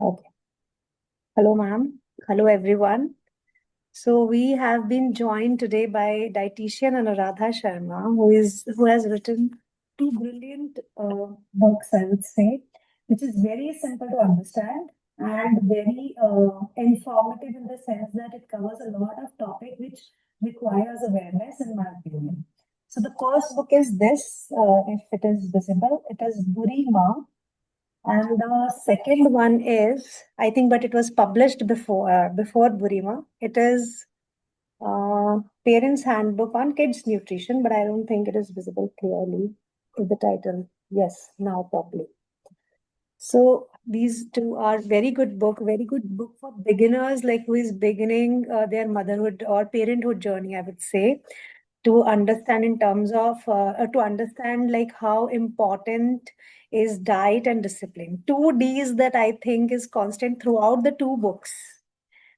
Okay. Hello, ma'am. Hello, everyone. So we have been joined today by dietitian Anuradha Sharma, who has written two brilliant books, I would say, which is very simple to understand and very informative in the sense that it covers a lot of topic which requires awareness, in my opinion. So the first book is this, if it is visible, it is Buri Maa. And the second one is, I think, but it was published before Burima. It is Parents' Handbook on Kids Nutrition, but I don't think it is visible clearly with the title. Yes, now probably. So these two are very good book for beginners, like who is beginning their motherhood or parenthood journey, I would say, to understand in terms of to understand like how important is diet and discipline. Two D's that I think is constant throughout the two books.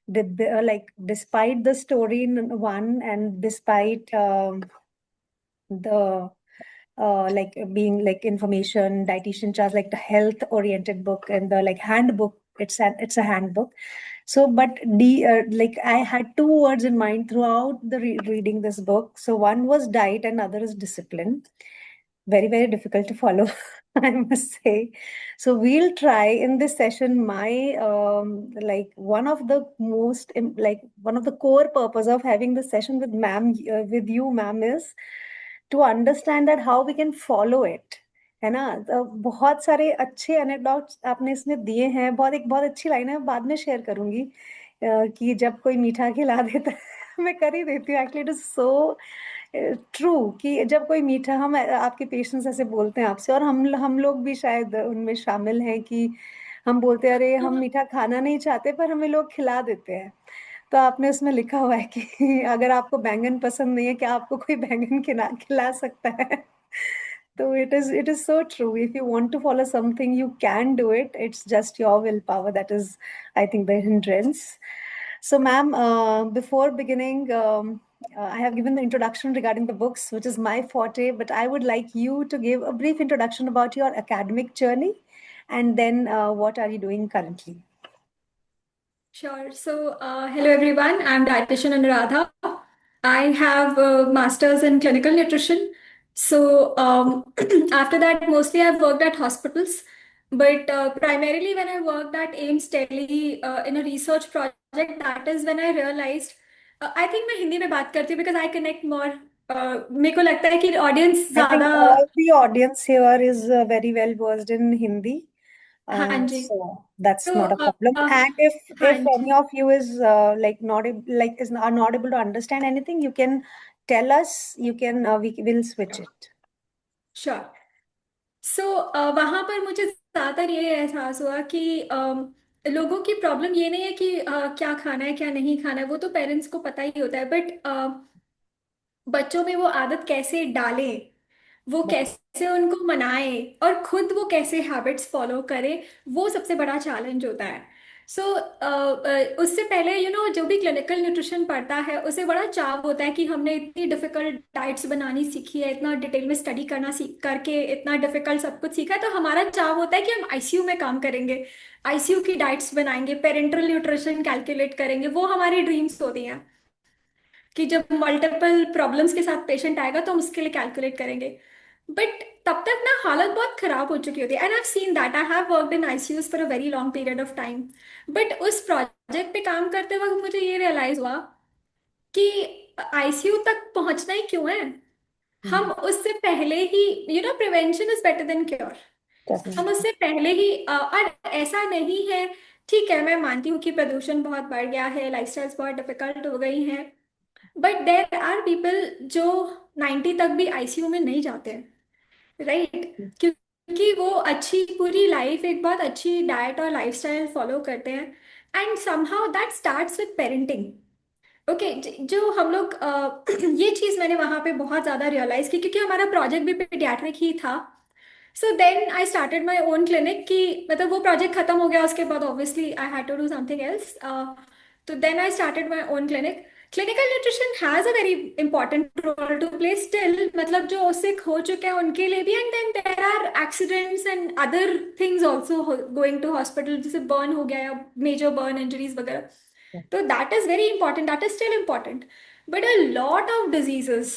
Like despite the story in one and despite the like being like information dietitian charts, like the health oriented book and the like handbook, it's a handbook. So but like I had two words in mind throughout the reading this book. So one was diet and other is discipline. Very difficult to follow, I must say. So we'll try in this session my like one of the like one of the core purpose of having this session with ma'am with you ma'am is to understand that how we can follow it, है ना? बहुत सारे अच्छे anecdotes आपने इसमें दिए हैं। बहुत अच्छी लाइन है, बाद में शेयर करूंगी कि जब कोई मीठा खिला देता है मैं कर ही देती हूँ actually. It is so true कि जब कोई मीठा हम आपके पेशेंट्स ऐसे बोलते हैं आपसे, और हम लोग भी शायद उनमें शामिल हैं कि हम बोलते हैं अरे हम मीठा खाना नहीं चाहते पर हमें लोग खिला देते हैं। तो आपने उसमें लिखा हुआ है कि अगर आपको बैंगन पसंद नहीं है, क्या आपको कोई बैंगन खिला सकता है? तो it is so true. If you want to follow something, you can do it. It's just your willpower that is, I think, the hindrance. So, ma'am, before beginning, I have given the introduction regarding the books, which is my forte, but I would like you to give a brief introduction about your academic journey and then what are you doing currently? Sure. Hello everyone. I'm dietitian Anuradha. I have a master's in clinical nutrition. After that, mostly I've worked at hospitals, but primarily when I worked at AIMS Delhi in a research project, that is when I realized. I think मैं हिंदी में बात करती हूँ because I connect more. मेरे को लगता है कि ऑडियंस I think ज़्यादा all the audience here is very well versed in Hindi. हाँ जी So that's तो not a problem. And हाँ if जी any of you is like are not able to understand anything, you can tell us. You can we will switch it. Sure वहां पर मुझे ज्यादातर ये एहसास हुआ कि लोगों की प्रॉब्लम ये नहीं है कि क्या खाना है क्या नहीं खाना है, वो तो पेरेंट्स को पता ही होता है, बट बच्चों में वो आदत कैसे डालें, वो But कैसे उनको मनाए और खुद वो कैसे हैबिट्स फॉलो करे, वो सबसे बड़ा चैलेंज होता है। उससे पहले जो भी क्लिनिकल न्यूट्रिशन पढ़ता है उसे बड़ा चाव होता है कि हमने इतनी डिफिकल्ट डाइट्स बनानी सीखी है, इतना डिटेल में स्टडी करना सीख करके इतना डिफिकल्ट सब कुछ सीखा है, तो हमारा चाव होता है कि हम आईसीयू में काम करेंगे, आईसीयू की डाइट्स बनाएंगे, पेरेंटल न्यूट्रिशन कैलकुलेट करेंगे, वो हमारी ड्रीम्स होती हैं कि जब मल्टीपल प्रॉब्लम्स के साथ पेशेंट आएगा तो हम उसके लिए कैलकुलेट करेंगे। बट तब तक ना हालत बहुत खराब हो चुकी होती है, and I have seen that. I have worked in ICUs for a very long period of time. But उस प्रोजेक्ट पे काम करते वक्त मुझे ये रियलाइज हुआ कि आईसीयू तक पहुंचना ही क्यों है। हम mhm, उससे पहले ही, prevention is better than cure. हम definitely. उससे पहले ही और ऐसा नहीं है, ठीक है मैं मानती हूँ कि प्रदूषण बहुत बढ़ गया है, लाइफस्टाइल्स बहुत डिफिकल्ट हो गई हैं, बट देर आर पीपल जो 90 तक भी आईसीयू में नहीं जाते हैं, राइट? क्योंकि वो अच्छी पूरी लाइफ एक बहुत अच्छी डाइट और लाइफस्टाइल फॉलो करते हैं, and somehow that starts with parenting. Okay, जो हम लोग ये चीज़ मैंने वहाँ पे बहुत ज़्यादा रियलाइज की क्योंकि हमारा प्रोजेक्ट भी पीडियाट्रिक ही था। So then I started my own clinic, कि मतलब वो प्रोजेक्ट खत्म हो गया उसके बाद obviously I had to do something else. तो then I started my own clinic. Clinical nutrition has a very important role to play still, मतलब जो सिक हो चुके हैं उनके लिए भी, and then there are accidents and other things also going to hospital, जैसे बर्न हो गया या मेजर बर्न इंजरीज वगैरह। तो that is very important, that is still important. But a lot of diseases,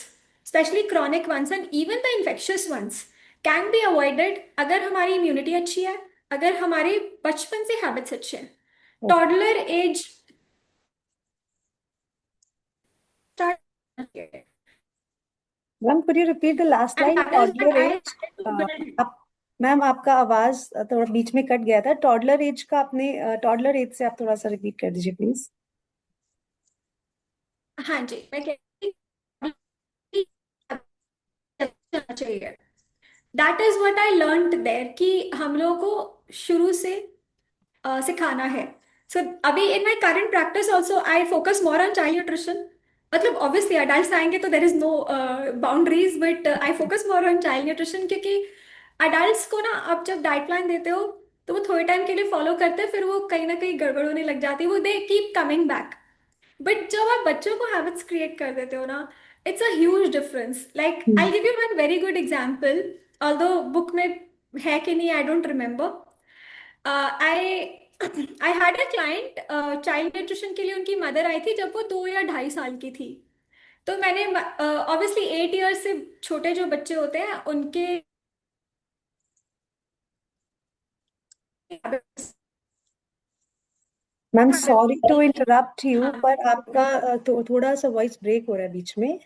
especially chronic ones and even the infectious ones, can be avoided अगर हमारी immunity अच्छी है, अगर हमारे बचपन से हैबिट्स अच्छे हैं। Toddler age start, ma'am could you repeat the last and line, that is toddler what I age? started to build. आप, मैम आपका आवाज थोड़ा बीच में कट गया था, टॉडलर एज का आपने, टॉडलर एज से आप थोड़ा सा रिपीट कर दीजिए प्लीज। हाँ जी, मैं कह रही थी चलना चाहिए। That is what I learned there, कि हम लोगों को शुरू से सिखाना है। सो अभी in my current practice also I focus more on child nutrition. मतलब ऑब्वियसली अडल्ट आएंगे तो there is no boundaries, but I focus more on child nutrition, क्योंकि अडल्ट्स को ना आप जब डाइट प्लान देते हो तो वो थोड़े टाइम के लिए फॉलो करते हैं, फिर वो कहीं ना कहीं गड़बड़ होने लग जाती है, वो they keep coming back. But जब आप बच्चों को हैबिट्स क्रिएट कर देते हो ना, it's a huge difference. Like I give you one very good example, although book में है कि नहीं I don't remember. I I had a client, child nutrition के लिए उनकी मदर आई थी जब वो 2 या 2.5 साल की थी। तो मैंने ऑब्वियसली 8 ईयर्स से छोटे जो बच्चे होते हैं उनके ma'am sorry to interrupt you, हाँ, पर आपका थोड़ा सा वॉइस ब्रेक हो रहा है बीच में।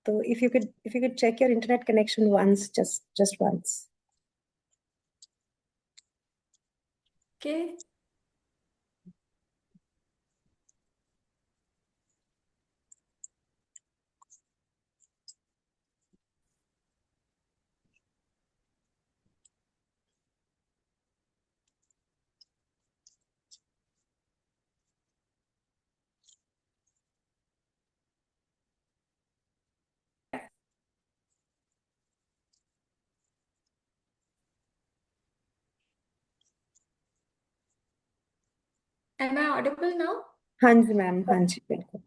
तो if you could check your internet connection once, just once. Okay. Am I audible now? हाँ जी मैम, हाँ जी बिल्कुल।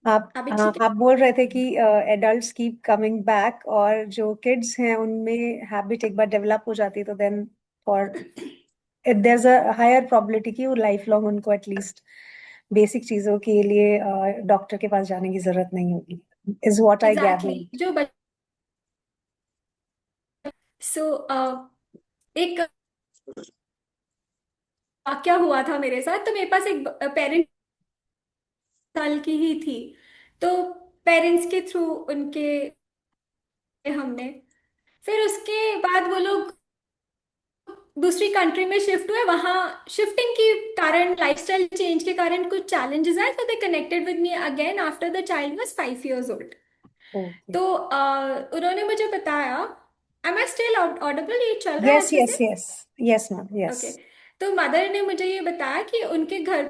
आप, अभी हाँ, ठीक आप बोल रहे थे कि एडल्ट्स कीप कमिंग बैक, और जो किड्स हैं उनमें हैबिट एक बार डेवलप हो जाती है तो then for there is a higher probability कि वो लाइफ लॉन्ग उनको एटलीस्ट बेसिक चीजों के लिए डॉक्टर के पास जाने की जरूरत नहीं होगी, इज व्हाट है आई एग्जैक्टली गैदर। जो सो एक वाक्य हुआ था मेरे साथ, तो मेरे पास एक पेरेंट साल की ही थी, तो पेरेंट्स के थ्रू उनके हमने, फिर उसके बाद वो लोग दूसरी कंट्री में शिफ्ट हुए। वहाँ शिफ्टिंग के कारण, लाइफस्टाइल चेंज के कारण कुछ चैलेंजेस आए, तो दे connected with me again after the child was 5 years old। Okay. तो उन्होंने मुझे बताया, एम आई स्टिल ऑडिबल, ये चल रहा है यस अच्छे यस से? Yes, yes ma'am, yes. Okay. तो मदर ने मुझे ये बताया कि उनके घर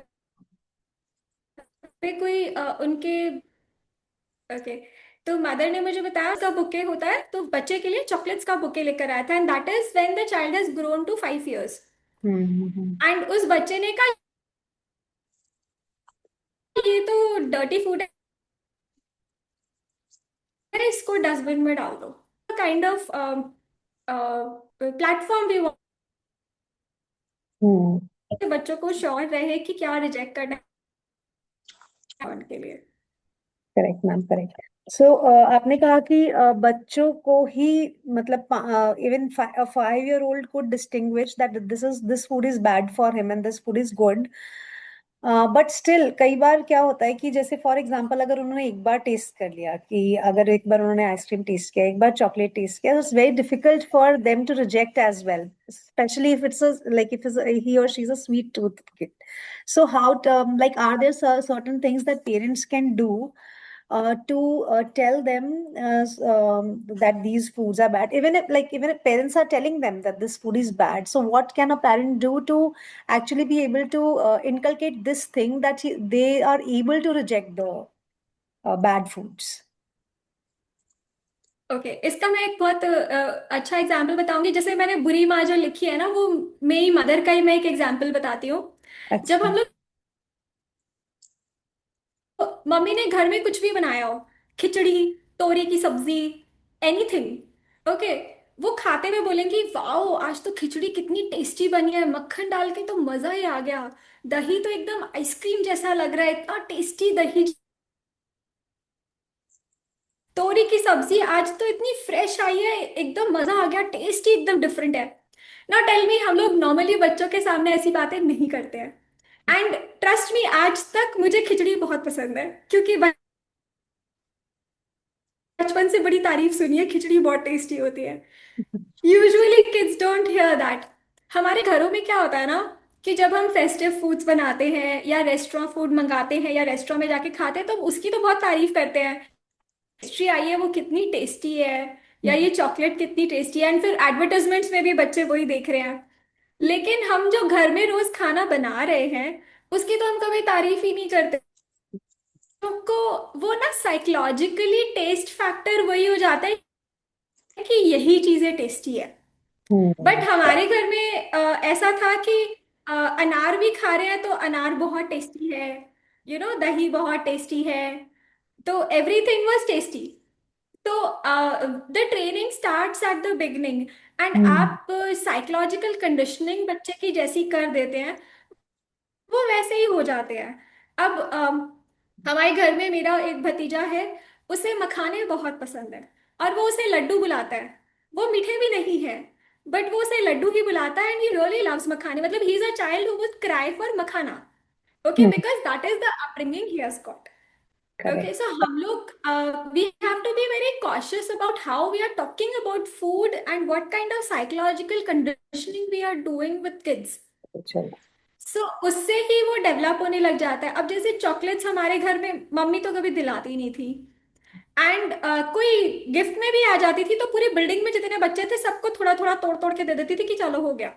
पे कोई उनके, ओके, तो मदर ने मुझे बताया उसका बुके होता है, तो बच्चे के लिए चॉकलेट्स का बुके लेकर आया था, and that is when the child has grown to 5 years। Hmm. एंड उस बच्चे ने कहा ये तो डर्टी फूड है, इसको डस्टबिन में डाल दो। काइंड ऑफ प्लेटफॉर्म भी हम्म। बच्चों को श्योर रहे कि क्या रिजेक्ट करना है उनके लिए। Correct ma'am, correct. सो आपने कहा कि बच्चों को ही, मतलब even 5 year old could distinguish that this food is bad for him and this food is good. But still कई बार क्या होता है कि जैसे फॉर एग्जांपल अगर उन्होंने एक बार टेस्ट कर लिया, कि अगर एक बार उन्होंने आइसक्रीम टेस्ट किया, एक बार चॉकलेट टेस्ट किया, it's very difficult for them to reject as well, especially if it's like if he or she is a sweet tooth kid. So how like are there certain things that parents can do to tell them that these foods are bad, even if parents are telling them that this food is bad, so what can a parent do to actually be able to inculcate this thing that they are able to reject the bad foods? Okay, इसका मैं एक बहुत अच्छा example बताऊंगी। जैसे मैंने बुरी माँ जो लिखी है ना, वो मेरी मदर का ही मैं एक एग्जाम्पल बताती हूँ। जब अच्छा। हम लोग मम्मी ने घर में कुछ भी बनाया हो, खिचड़ी, तोरी की सब्जी, एनीथिंग, ओके, वो खाते हुए बोलेंगी वाओ आज तो खिचड़ी कितनी टेस्टी बनी है, मक्खन डाल के तो मजा ही आ गया, दही तो एकदम आइसक्रीम जैसा लग रहा है, इतना टेस्टी दही, तोरी की सब्जी आज तो इतनी फ्रेश आई है, एकदम मजा आ गया, टेस्ट ही एकदम डिफरेंट है। नाउ टेल मी, हम लोग नॉर्मली बच्चों के सामने ऐसी बातें नहीं करते हैं। एंड ट्रस्ट मी, आज तक मुझे खिचड़ी बहुत पसंद है, क्योंकि बचपन से बड़ी तारीफ सुनी है, खिचड़ी बहुत टेस्टी होती है। Usually kids don't hear that. हमारे घरों में क्या होता है ना, कि जब हम फेस्टिव फूड्स बनाते हैं या रेस्टोरेंट फूड मंगाते हैं या रेस्टोरेंट में जाके खाते हैं, तो उसकी तो बहुत तारीफ करते हैं, पेस्ट्री आई है वो कितनी टेस्टी है, या ये चॉकलेट कितनी टेस्टी है, एंड फिर एडवर्टाइजमेंट्स में भी बच्चे वही देख रहे हैं। लेकिन हम जो घर में रोज खाना बना रहे हैं, उसकी तो हम कभी तारीफ ही नहीं करते। तो वो ना साइकोलॉजिकली टेस्ट फैक्टर वही हो जाता है कि यही चीजें टेस्टी है। बट हम्म। हमारे घर में ऐसा था कि अनार भी खा रहे हैं तो अनार बहुत टेस्टी है, दही बहुत टेस्टी है, तो एवरीथिंग वाज टेस्टी। तो the training starts at the beginning, and hmm. आप साइकोलॉजिकल कंडीशनिंग बच्चे की जैसी कर देते हैं, वो वैसे ही हो जाते हैं। अब हमारे घर में मेरा एक भतीजा है, उसे मखाने बहुत पसंद है, और वो उसे लड्डू बुलाता है। वो मीठे भी नहीं है, बट वो उसे लड्डू ही बुलाता है, एंड ही रियली लव्स मखाने, मतलब he is a child who would cry for makhana, okay, hmm. Because that is the upbringing he has got. Okay, correct. so हम लोग we have to be very cautious about how we are talking about food and what kind of psychological conditioning we are doing with kids. चलो। So उससे ही वो develop होने लग जाता है। अब जैसे चॉकलेट्स हमारे घर में मम्मी तो कभी दिलाती नहीं थी, एंड कोई गिफ्ट में भी आ जाती थी तो पूरी बिल्डिंग में जितने बच्चे थे सबको थोड़ा थोड़ा तोड़ तोड़ के दे देती थी कि चलो हो गया।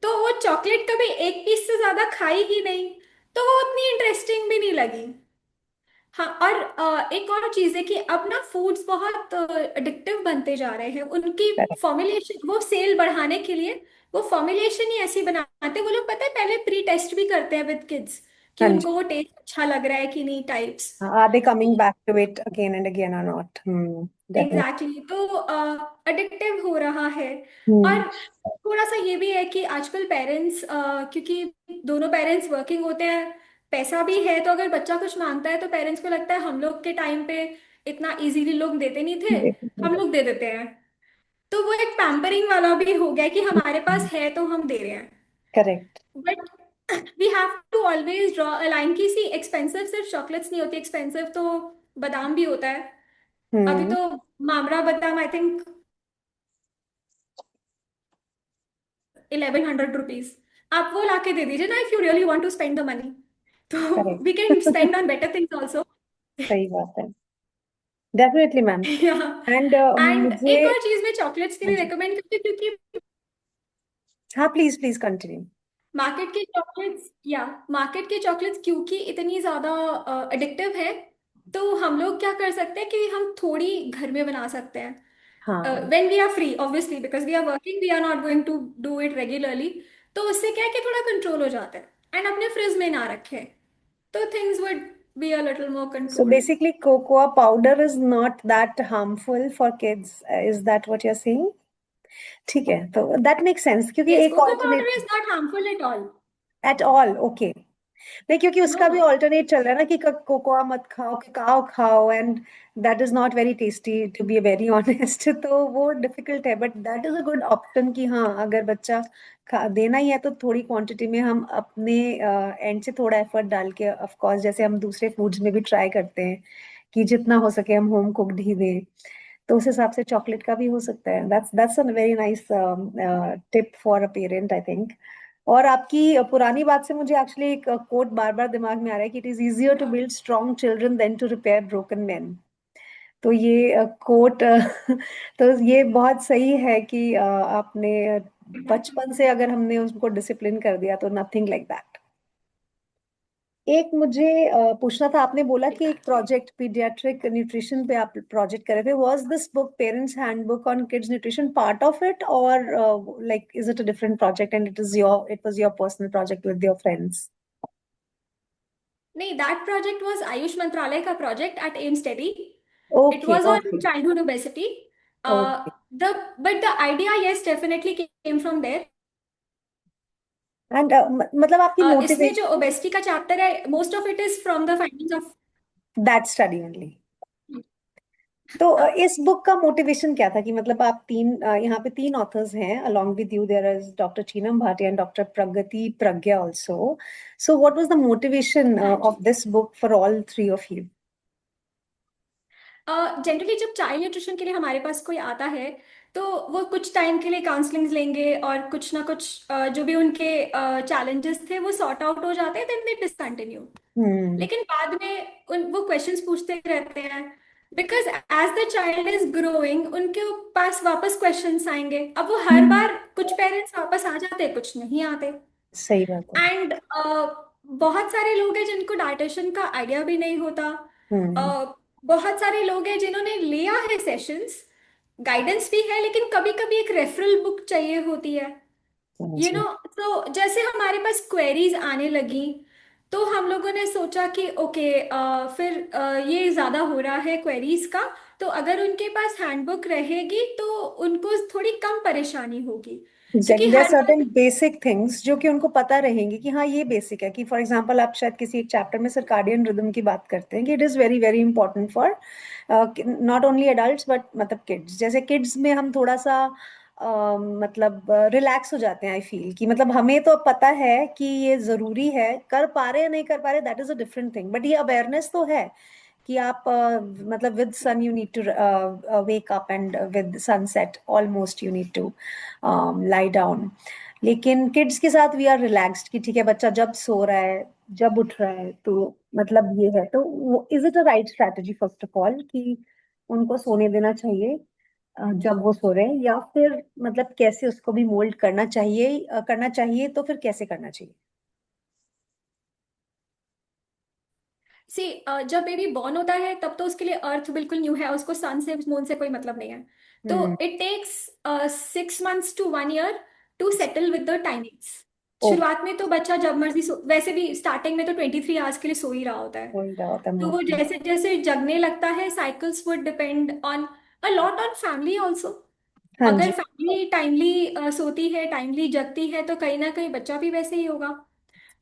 तो वो चॉकलेट कभी एक पीस से ज्यादा खाई ही नहीं, तो वो उतनी इंटरेस्टिंग भी नहीं लगी। हाँ, और एक और चीज है कि अब ना फूड्स बहुत एडिक्टिव बनते जा रहे हैं, उनकी करेक्ट। फॉर्मुलेशन, वो सेल बढ़ाने के लिए वो फॉर्मुलेशन ही ऐसी बनाते हैं, वो लोग पता है पहले प्री टेस्ट भी करते हैं विद किड्स कि हाँ जी। उनको वो टेस्ट अच्छा लग रहा है कि नहीं, types. Are they coming back to it again and again और नॉट? डेफिनेटली। Exactly exactly. तो एडिक्टिव हो रहा है। हम्म। और थोड़ा सा ये भी है कि आजकल पेरेंट्स, क्योंकि दोनों पेरेंट्स वर्किंग होते हैं, पैसा भी है, तो अगर बच्चा कुछ मांगता है तो पेरेंट्स को लगता है हम लोग के टाइम पे इतना इजीली लोग देते नहीं थे, हम लोग दे देते हैं। तो वो एक पैम्परिंग वाला भी हो गया कि हमारे पास है तो हम दे रहे हैं। Correct. But we have to always draw a line की, सी एक्सपेंसिव सिर्फ चॉकलेट्स नहीं होती, एक्सपेंसिव तो बादाम भी होता है। अभी हम्म। तो मामरा बादाम आई थिंक 1100 रुपीज, आप वो लाके दे दीजिए ना, if you really want to spend the money, तो we can correct. Spend on better things also. सही बात है। Definitely ma'am. एंड एंड मुझे। एक और चीज मैं चॉकलेट्स के हाँ लिए जी। रिकमेंड करती हूँ, क्योंकि हाँ, प्लीज प्लीज कंटिन्यू। मार्केट के चॉकलेट्स क्योंकि इतनी ज्यादा एडिक्टिव है, तो हम लोग क्या कर सकते हैं कि हम थोड़ी घर में बना सकते हैं हाँ। When we are free, obviously because we are working, we are not going to do it regularly. तो उससे क्या है कि थोड़ा कंट्रोल हो जाता है, एंड अपने फ्रिज में ना रखें, तो things would be a little more So controlled. basically, cocoa powder is not that harmful for kids. Is that what you're saying? ठीक है, तो that makes sense क्योंकि यस, एक cocoa powder alternate is not harmful at all. at all. Okay. नहीं, क्योंकि no उसका भी no. Alternate चल रहा है ना कि कोकोआ मत खाओ, ककाओ खाओ, and that is not very tasty to be very honest. तो वो डिफिकल्ट है, but that is a good option कि हाँ, अगर बच्चा देना ही है तो थोड़ी क्वांटिटी में हम अपने एंड से थोड़ा एफर्ट डाल के, ऑफ कोर्स जैसे हम दूसरे फूड्स में भी ट्राई करते हैं कि जितना हो सके हम होम कुक्ड ही दें, तो उस हिसाब से चॉकलेट का भी हो सकता है। That's a very nice tip for a parent, I think. और आपकी पुरानी बात से मुझे एक्चुअली एक कोट बार बार दिमाग में आ रहा है कि it is easier to build strong children than to repair broken man. तो ये कोट तो ये बहुत सही है कि आपने बचपन से अगर हमने उसको डिसिप्लिन कर दिया तो नथिंग लाइक दैट। एक मुझे पूछना था, आपने बोला कि एक प्रोजेक्ट पीडियाट्रिक न्यूट्रिशन पे आप प्रोजेक्ट कर रहे थे। Was this book parents handbook on kids nutrition part of it, और like is it a different project and it was your personal project with your friends? नहीं, दैट प्रोजेक्ट वाज आयुष मंत्रालय का project at AIIMS Delhi. It okay was on okay childhood obesity. Okay. The but the idea, yes, definitely came from there. And मतलब आपकी इसमें जो motivation obesity का chapter है, most of it is from the findings of. That study only. तो हाँ. इस book का मोटिवेशन क्या था कि मतलब आप तीन यहाँ पे तीन ऑथर्स हैं along with you there is doctor Cheenam Bhatia and doctor Pragati Pragya also. So what was the motivation हाँ of जी. this book for all three of you? Generally जब चाइल्ड न्यूट्रिशन के लिए हमारे पास कोई आता है, तो वो कुछ टाइम के लिए काउंसलिंग लेंगे और कुछ ना कुछ जो भी उनके चैलेंजेस थे वो सॉर्ट आउट हो जाते हैं, देन दे डिसकंटिन्यू. हम्म. लेकिन बाद में वो क्वेश्चंस पूछते रहते हैं, because as the child is growing उनके पास वापस क्वेश्चंस आएंगे. अब वो हर हम्म. बार कुछ पेरेंट्स वापस आ जाते हैं, कुछ नहीं आते. सही बात है. एंड बहुत सारे लोग हैं जिनको डाइटेशन का आइडिया भी नहीं होता. हम्म. बहुत सारे लोग हैं जिन्होंने लिया है सेशंस, गाइडेंस भी है, लेकिन कभी कभी एक रेफरल बुक चाहिए होती है. हाँ यू नो, जी. तो जैसे हमारे पास क्वेरीज आने लगी, तो हम लोगों ने सोचा कि ओके, फिर ये ज़्यादा हो रहा है क्वेरीज का, तो अगर उनके पास हैंडबुक रहेगी तो उनको थोड़ी कम परेशानी होगी. क्योंकि एग्जैक्टली देयर हर सर्टेन बार. बेसिक थिंग्स जो कि उनको पता रहेंगे कि हाँ ये बेसिक है. कि फॉर एग्जांपल आप शायद किसी एक चैप्टर में सर्काडियन रिदम की बात करते हैं कि it is very very important for not only adults but मतलब किड्स. जैसे किड्स में हम थोड़ा सा मतलब रिलैक्स हो जाते हैं. आई फील कि मतलब हमें तो पता है कि ये जरूरी है, कर पा रहे हैं नहीं कर पा रहे that is a different thing, but ये अवेयरनेस तो है कि आप मतलब with sun you need to wake up and with sunset almost you need to lie down. लेकिन किड्स के साथ वी आर रिलैक्स्ड कि ठीक है बच्चा जब सो रहा है जब उठ रहा है तो मतलब ये है. तो is it a right strategy first of all कि उनको सोने देना चाहिए जब वो सो रहे हैं, या फिर मतलब कैसे उसको भी मोल्ड करना चाहिए तो फिर कैसे करना चाहिए? सी, जब बेबी बॉर्न होता है तब तो उसके लिए अर्थ बिल्कुल न्यू है, उसको सन से मून से कोई मतलब नहीं है. तो hmm. It takes 6 months to 1 year to settle with the timings. Okay. शुरुआत में तो बच्चा जब मर्जी वैसे भी स्टार्टिंग में तो 23 आवर्स के लिए सो ही रहा होता है. हो ही रहा होता है तो वो मोस्टली. जैसे जैसे जगने लगता है, cycles would depend on a lot on family also. हाँ अगर जी. फैमिली टाइमली सोती है, टाइमली जगती है, तो कहीं ना कहीं बच्चा भी वैसे ही होगा.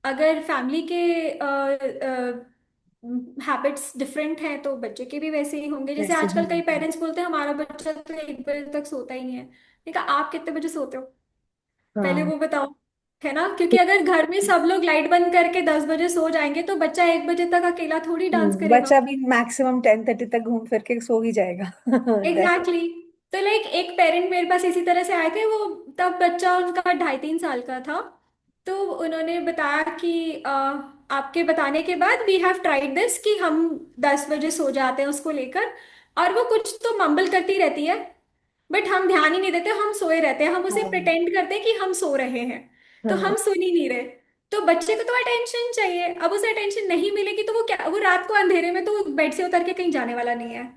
अगर फैमिली के हैबिट्स डिफरेंट हैं तो बच्चे के भी वैसे ही होंगे. जैसे वैसे ही आजकल कई होता है. पेरेंट्स बोलते हैं हमारा बच्चा तो 1 बजे तक सोता ही नहीं है. मैंने कहा आप कितने बजे सोते हो, पहले हाँ. वो बताओ. है ना, क्योंकि अगर घर में सब लोग लाइट बंद करके 10 बजे सो जाएंगे तो बच्चा 1 बजे तक अकेला थोड़ी डांस करेगा. बच्चा भी मैक्सिमम 10:30 तक घूम फिर के सो ही जाएगा. दैट. Exactly exactly. तो लाइक एक पेरेंट मेरे पास इसी तरह से आए थे, वो तब बच्चा उनका 2.5-3 साल का था. तो उन्होंने बताया कि आपके बताने के बाद वी हैव ट्राइड दिस कि हम 10 बजे सो जाते हैं उसको लेकर, और वो कुछ तो मम्बल करती रहती है, बट हम ध्यान ही नहीं देते, हम सोए रहते हैं, हम उसे हाँ. प्रिटेंड करते हैं कि हम सो रहे हैं. तो हाँ. हम सुन ही नहीं रहे. तो बच्चे को तो अटेंशन चाहिए, अब उसे अटेंशन नहीं मिलेगी तो वो क्या, वो रात को अंधेरे में तो बेड से उतर के कहीं जाने वाला नहीं है.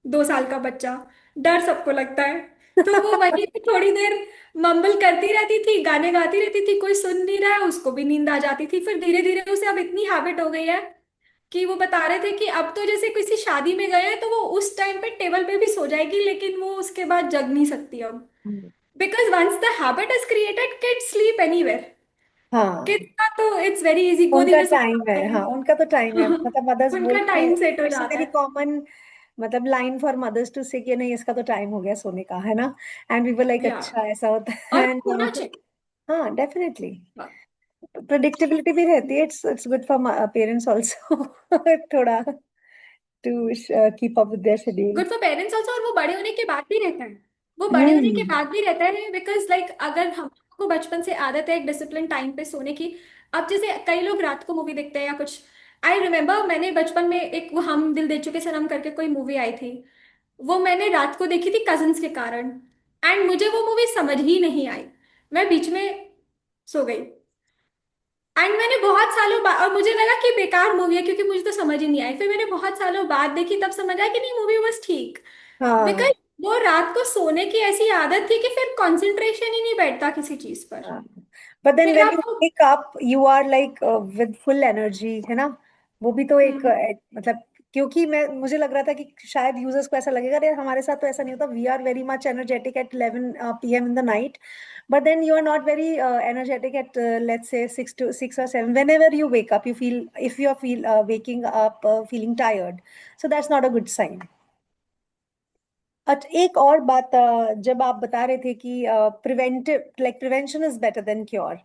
2 साल का बच्चा, डर सबको लगता है. तो वो वहीं पे थोड़ी देर मम्बल करती रहती थी, गाने गाती रहती थी, कोई सुन नहीं रहा है, उसको भी नींद आ जाती थी. फिर धीरे धीरे उसे अब इतनी हैबिट हो गई है कि वो बता रहे थे कि अब तो जैसे किसी शादी में गए हैं तो वो उस टाइम पे टेबल पे भी सो जाएगी, लेकिन वो उसके बाद जग नहीं सकती अब. Because once the habit is created, kids sleep anywhere. हाँ. किड्स का तो इट्स वेरी इजी, गोदी उनका में सो टाइम है. जाते हैं. हाँ उनका तो टाइम है. मतलब मदर्स उनका बोलती हैं टाइम सेट हो इट्स अ जाता वेरी है. कॉमन मतलब लाइन फॉर मदर्स टू से कि नहीं इसका तो टाइम हो गया सोने का है ना. एंड वी वर लाइक या, अच्छा ऐसा होता और है. एंड होना चाहिए. हाँ डेफिनेटली प्रेडिक्टेबिलिटी भी रहती है. It's good for parents also थोड़ा to keep up with their schedule. Good for parents also, और वो बड़े होने के बाद भी रहता है. वो बड़े होने के हम्म. बाद भी रहता है, बिकॉज लाइक अगर हमको बचपन से आदत है एक डिसिप्लिन टाइम पे सोने की. अब जैसे कई लोग रात को मूवी देखते हैं या कुछ. आई रिमेम्बर मैंने बचपन में एक वो हम दिल दे चुके सनम करके कोई मूवी आई थी, वो मैंने रात को देखी थी कजन्स के कारण. एंड मुझे वो मूवी समझ ही नहीं आई, मैं बीच में सो गई. एंड मैंने बहुत सालों बाद, और मुझे लगा कि बेकार मूवी है क्योंकि मुझे तो समझ ही नहीं आई, फिर मैंने बहुत सालों बाद देखी तब समझ आया कि नहीं, मूवी बस ठीक. हाँ. बिकॉज वो रात को सोने की ऐसी आदत थी कि फिर कंसंट्रेशन ही नहीं बैठता किसी चीज पर. हाँ. बट देन फिर व्हेन यू आपको. Wake up you are like with full energy है ना. वो भी तो एक हम्म। मतलब, क्योंकि मैं मुझे लग रहा था कि शायद यूजर्स को ऐसा लगेगा, अरे हमारे साथ तो ऐसा नहीं होता, we are very much energetic at 11 PM in the night, but then you are not very energetic at let's say 6 to 6 or 7. Whenever you wake up, you feel, if you are feel waking up feeling tired, so that's not a good sign. अच्छा, एक और बात, जब आप बता रहे थे कि preventive, like prevention is better than cure,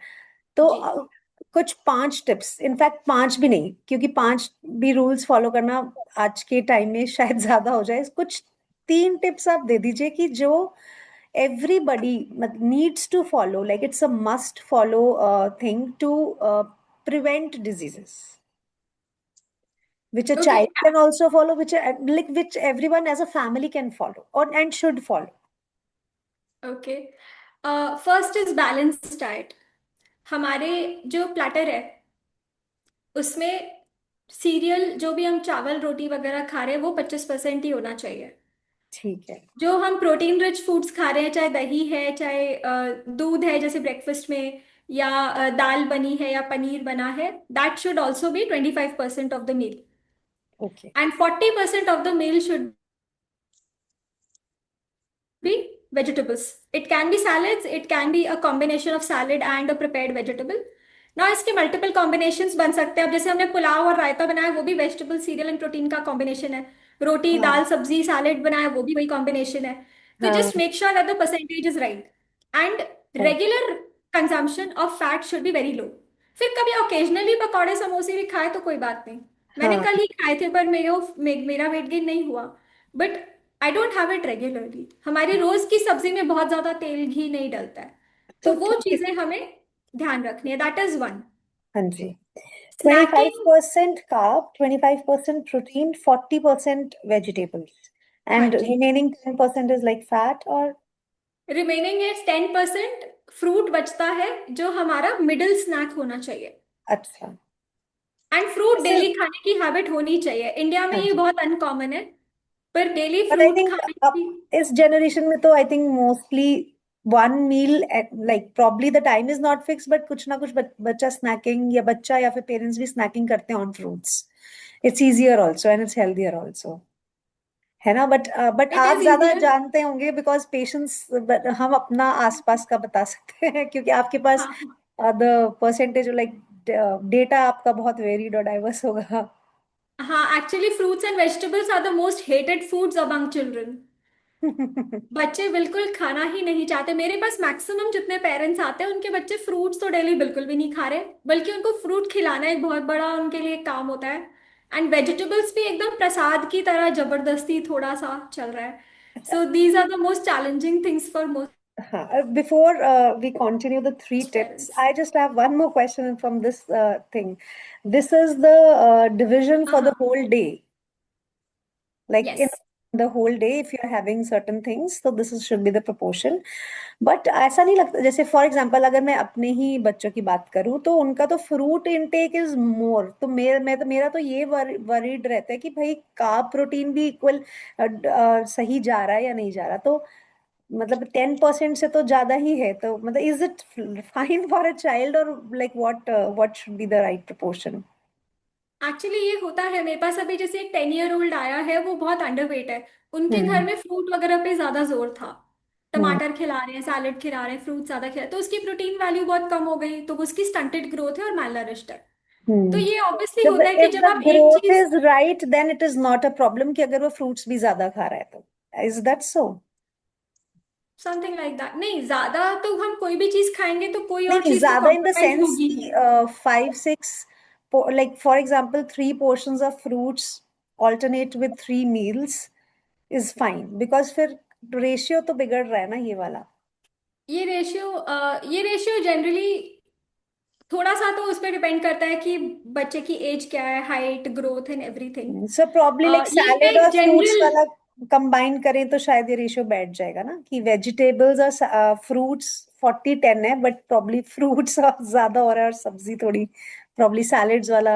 तो जी। कुछ 5 टिप्स, इनफैक्ट 5 भी नहीं, क्योंकि 5 भी रूल्स फॉलो करना आज के टाइम में शायद ज्यादा हो जाए, कुछ 3 टिप्स आप दे दीजिए कि जो everybody needs to follow, like it's a must follow thing to prevent diseases, which a okay. child can also follow, like which everyone as a family can follow or and should follow. Okay, first is balance diet. हमारे जो platter है उसमें serial, जो भी हम चावल रोटी वगैरह खा रहे हैं वो 25% ही होना चाहिए। ठीक है। जो हम प्रोटीन रिच फूड्स खा रहे हैं, चाहे दही है, चाहे दूध है जैसे ब्रेकफास्ट में, या दाल बनी है या पनीर बना है, that should also be 25% of the meal. Okay. And 40% of the meal should be vegetables. It can be salads, it can be a combination of salad and a prepared vegetable. ना इसके multiple combinations बन सकते हैं। अब जैसे हमने पुलाव और रायता बनाया, वो भी वेजिटेबल सीरियल एंड प्रोटीन का कॉम्बिनेशन है। रोटी हाँ दाल सब्जी सैलेड बनाया, वो भी वही कॉम्बिनेशन है। तो हाँ। Just make sure that the percentage is right, and Correct. Regular consumption of fat should be very low. फिर कभी ओकेजनली पकौड़े समोसे भी खाए तो कोई बात नहीं। मैंने हाँ, कल ही खाए थे पर मेरा वेट गेन नहीं हुआ। But I don't have it regularly. हमारी रोज की सब्जी में बहुत ज्यादा तेल घी नहीं डलता है। तो तो वो ठीक है। चीजें हमें ध्यान रखनी है, दैट इज वन। हाँ जी। स्नैकिंग। 25% carb, 25% protein, 40% vegetables, हाँ and जी। remaining 10% is like fat or? Remaining is 10% fruit बचता है, जो हमारा मिडिल स्नैक होना चाहिए। अच्छा। एंड फ्रूट वैसे, डेली खाने की हैबिट होनी चाहिए। इंडिया में हाँ ये जी, बहुत अनकॉमन है, पर daily but I fruit think खाने अब की। इस जनरेशन में तो I think mostly one meal at, like probably the time is not fixed, but कुछ ना कुछ बच्चा snacking, या बच्चा या फिर parents भी snacking करते हैं on fruits. It's easier also and it's healthier also, है ना? बट इट आप इज ज्यादा इजियर। जानते होंगे बिकॉज पेशेंस, हम अपना आसपास का बता सकते हैं क्योंकि आपके पास हाँ। द परसेंटेज लाइक डेटा आपका बहुत वेरीड और डाइवर्स होगा। हाँ, actually fruits and vegetables are the most hated foods among children. बच्चे बिल्कुल खाना ही नहीं चाहते। मेरे पास मैक्सिमम जितने पेरेंट्स आते हैं उनके बच्चे फ्रूट्स तो डेली बिल्कुल भी नहीं खा रहे, बल्कि उनको फ्रूट खिलाना एक बहुत बड़ा उनके लिए काम होता है। एंड वेजिटेबल्स भी एकदम प्रसाद की तरह जबरदस्ती थोड़ा सा चल रहा है। So these are the most challenging things for most हाँ, before we continue the 3 tips, parents. I just have one more question from this thing. This is the division for the हाँ। whole day. Like in yes. the whole day, if you're having certain things, so should be the proportion. But ऐसा नहीं लगता, जैसे for example अगर मैं अपने ही बच्चों की बात करूं तो उनका तो फ्रूट इनटेक इज मोर, तो मेरा तो ये वरीड रहता है कि भाई कार्ब प्रोटीन भी इक्वल सही जा रहा है या नहीं जा रहा, तो मतलब 10% से तो ज्यादा ही है, तो मतलब is it fine for a child, और like what should be the right proportion? Actually ये होता है, मेरे पास अभी जैसे एक 10 ईयर ओल्ड आया है, वो बहुत अंडरवेट है। उनके घर हम्म में फ्रूट वगैरह पे ज्यादा जोर था। हम्म टमाटर खिला रहे हैं, सैलेड खिला रहे हैं, फ्रूट ज्यादा खिला, तो उसकी प्रोटीन वैल्यू बहुत कम हो गई, तो वो उसकी स्टंटेड ग्रोथ है और मैलनरिश्ड है। तो हम्म। ये ऑब्वियसली जब होता है कि इफ जब द आप एक ग्रोथ चीज। Is right then it is not a problem, कि अगर वो फ्रूट्स भी ज्यादा खा रहा है तो, is that so? Something like that. नहीं, ज्यादा तो हम कोई भी चीज खाएंगे तो कोई नहीं और नहीं, चीज तो ज्यादा इन द कॉम्प्रोमाइज सेंस होगी ही। कि 5 6, like for example 3 portions of fruits alternate with 3 meals is fine, because फिर रेशियो तो बिगड़ रहा है ना ये वाला। ये रेशियो जनरली थोड़ा सा तो उस पर डिपेंड करता है कि बच्चे की एज क्या है, height, growth and everything. So probably like ये सैलेड एक और फ्रूट्स जनरल। वाला कंबाइन करें तो शायद ये रेशियो बैठ जाएगा ना, कि वेजिटेबल्स और फ्रूट्स 40 10 है, बट प्रॉब्ली फ्रूट्स और ज्यादा हो रहा है और सब्जी थोड़ी, प्रॉब्ली सैलेड्स वाला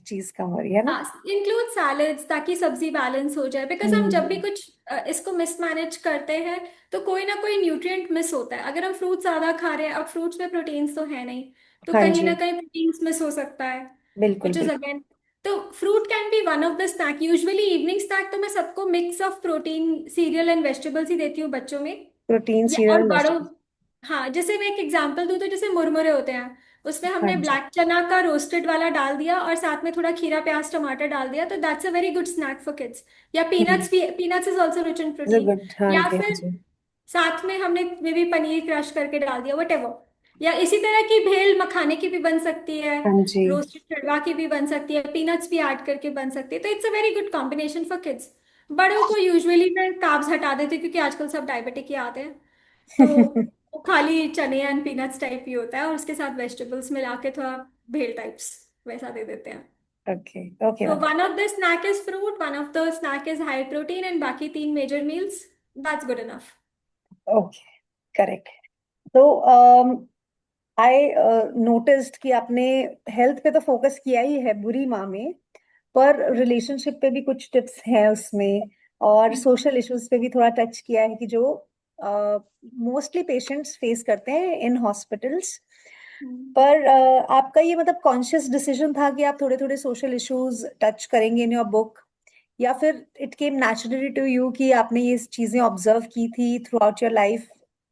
चीज कम हो रही है ना। हाँ, इंक्लूड सैलेड्स ताकि सब्जी बैलेंस हो जाए, बिकॉज हम जब भी हम्म। कुछ इसको मिसमैनेज करते हैं तो कोई ना कोई न्यूट्रिएंट मिस होता है। अगर हम फ्रूट्स ज्यादा खा रहे हैं, अब फ्रूट्स में प्रोटीन्स तो है नहीं, तो हाँ कहीं ना जी, कहीं प्रोटीन्स मिस हो सकता है, बिल्कुल विच इज बिल्कुल। अगेन। तो fruit can be one of the snack. Usually evening snack तो मैं सबको mix of protein, cereal and vegetables ही देती हूँ बच्चों में, प्रोटीन, या और सीरियल, बड़ों। वेजिटेबल। हाँ, जैसे मैं एक एग्जांपल दूँ तो जैसे मुरमुरे होते हैं, उसमें हाँ हमने जी। ब्लैक चना का रोस्टेड वाला डाल दिया और साथ में थोड़ा खीरा प्याज टमाटर डाल दिया, तो that's a very good snack for kids. या पीनट्स भी, peanuts is also rich in is a protein. Good, हाँ या जी, हाँ फिर जी। साथ में हमने मे भी पनीर क्रश करके डाल दिया, वट एवर। या इसी तरह की भेल मखाने की भी बन सकती है, हाँ जी। रोस्टेड चढ़वा की भी बन सकती है, पीनट्स भी ऐड करके बन सकती है, तो it's a very good combination for kids. बड़ों को यूजुअली मैं कार्ब्स हटा देती हूँ क्योंकि आजकल सब डायबिटिक ही आते हैं, तो वो खाली चने एंड पीनट्स टाइप ही होता है और उसके साथ वेजिटेबल्स मिला के थोड़ा भेल टाइप्स वैसा दे देते हैं। ओके, ओके तो ma'am. One of the snack is fruit, one of the snack is high protein, and बाकी तीन major meals, that's good enough. Okay, correct. तो आई नोटिस्ड कि आपने हेल्थ पे तो फोकस किया ही है बुरी माँ में, पर रिलेशनशिप पे भी कुछ टिप्स हैं उसमें, और सोशल इश्यूज पे भी थोड़ा टच किया है कि जो मोस्टली पेशेंट्स फेस करते हैं इन हॉस्पिटल्स। पर आपका ये मतलब कॉन्शियस डिसीजन था कि आप थोड़े थोड़े सोशल इश्यूज टच करेंगे इन योर बुक, या फिर it came naturally to you कि आपने ये चीजें ऑब्जर्व की थी throughout your life,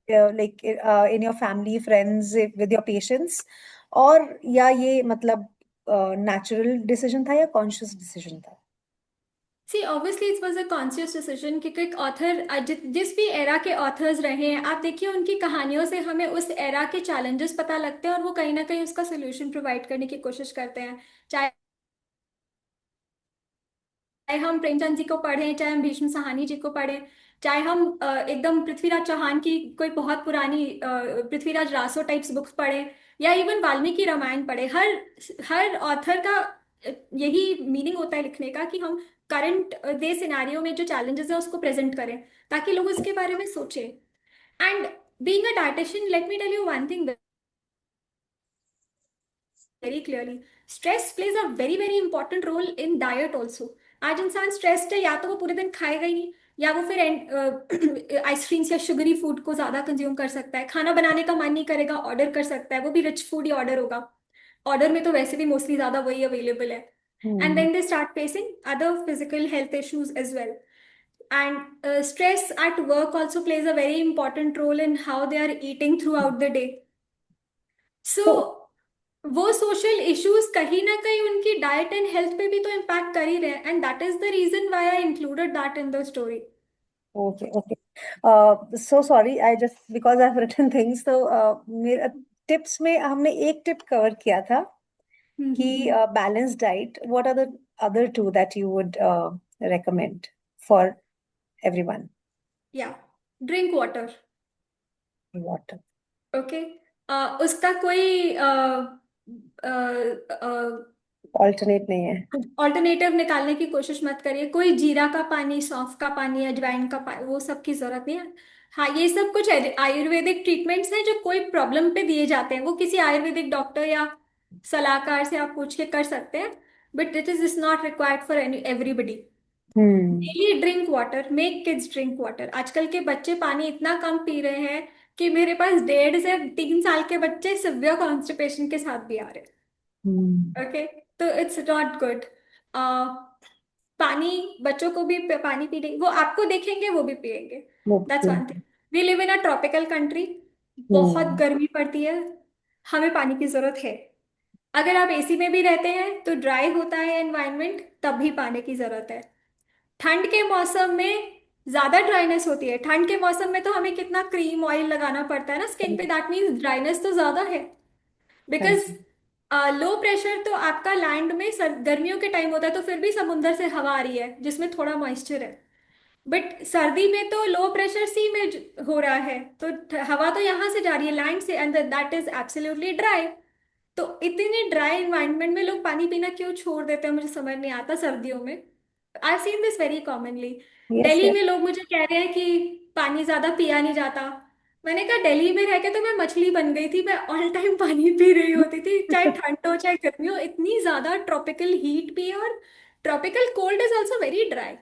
like in your family, friends, with your patients, और या ये मतलब नेचुरल डिसीजन था या कॉन्शियस डिसीजन था? See obviously it was a conscious decision, क्योंकि एक ऑथर जिस भी एरा के ऑथर्स रहे हैं, आप देखिए उनकी कहानियों से हमें उस एरा के चैलेंजेस पता लगते हैं और वो कहीं ना कहीं उसका सोल्यूशन प्रोवाइड करने की कोशिश करते हैं। चाहे चाहे हम प्रेमचंद जी को पढ़ें, चाहे हम भीष्म साहनी जी को पढ़ें, चाहे हम एकदम पृथ्वीराज चौहान की कोई बहुत पुरानी पृथ्वीराज रासो टाइप्स बुक्स पढ़ें, या इवन वाल्मीकि रामायण पढ़ें, हर हर ऑथर का यही मीनिंग होता है लिखने का कि हम करंट डे सिनारियो में जो चैलेंजेस है उसको प्रेजेंट करें ताकि लोग उसके बारे में सोचें। And being a dietitian, let me tell you one thing very clearly, stress plays a very very important role in diet also. आज इंसान स्ट्रेस्ड है, या तो वो पूरे दिन खाएगा ही नहीं, या वो फिर आइसक्रीम्स या शुगरी फूड को ज्यादा कंज्यूम कर सकता है, खाना बनाने का मन नहीं करेगा, ऑर्डर कर सकता है, वो भी रिच फूड ही ऑर्डर होगा। ऑर्डर में तो वैसे भी मोस्टली ज्यादा वही अवेलेबल है। And hmm. Then they start facing other physical health issues as well. And stress at work also plays a very important role in how they are eating throughout the day. So तो वो social issues कहीं ना कहीं उनकी diet and health पे भी तो impact कर ही रहे हैं, and that is the reason why I included that in the story. Okay, okay, so sorry, I just because I have written things, तो मेरे टिप्स में हमने एक टिप कवर किया था कि balance diet, what are the other two that you would recommend for everyone? या drink water. Water. Okay, उसका कोई Alternate नहीं है? ऑल्टरनेटिव निकालने की कोशिश मत करिए। कोई जीरा का पानी, सौंफ का पानी, अजवाइन का पानी, वो सब की जरूरत नहीं है। हाँ, ये सब कुछ आयुर्वेदिक ट्रीटमेंट्स हैं जो कोई प्रॉब्लम पे दिए जाते हैं, वो किसी आयुर्वेदिक डॉक्टर या सलाहकार से आप पूछ के कर सकते हैं, but it is not required for any everybody. Hmm. Daily drink water, make kids drink water. आजकल के बच्चे पानी इतना कम पी रहे हैं कि मेरे पास 1.5 से 3 साल के बच्चे सिवियर कॉन्स्टिपेशन के साथ भी आ रहे हैं। हम्म। ओके, तो इट्स नॉट गुड। पानी, बच्चों को भी पानी पीने, वो आपको देखेंगे वो भी पिएंगे। That's one thing. We live in a tropical country, बहुत हम्म। गर्मी पड़ती है, हमें पानी की जरूरत है। अगर आप एसी में भी रहते हैं तो ड्राई होता है एनवायरनमेंट, तब भी पानी की जरूरत है। ठंड के मौसम में ज्यादा ड्राइनेस होती है, ठंड के मौसम में तो हमें कितना क्रीम ऑयल लगाना पड़ता है ना स्किन पे, दैट मीन्स ड्राइनेस तो ज्यादा है। हाँ बिकॉज जी। लो प्रेशर तो आपका लैंड में गर्मियों के टाइम होता है, तो फिर भी समुंदर से हवा आ रही है जिसमें थोड़ा मॉइस्चर है। बट सर्दी में तो लो प्रेशर सी में हो रहा है, तो हवा तो यहाँ से जा रही है लैंड से, and that is absolutely dry. तो इतने ड्राई इन्वायरमेंट में लोग पानी पीना क्यों छोड़ देते हैं, मुझे समझ नहीं आता सर्दियों में। I seen this very commonly. Yes, Delhi yes. में लोग मुझे कह रहे हैं कि पानी ज्यादा पिया नहीं जाता। मैंने कहा दिल्ली में रह के तो मैं मछली बन गई थी, मैं ऑल टाइम पानी पी रही होती थी, चाहे ठंड हो चाहे गर्मी हो, इतनी ज्यादा ट्रॉपिकल हीट भी है, और tropical cold is also very dry.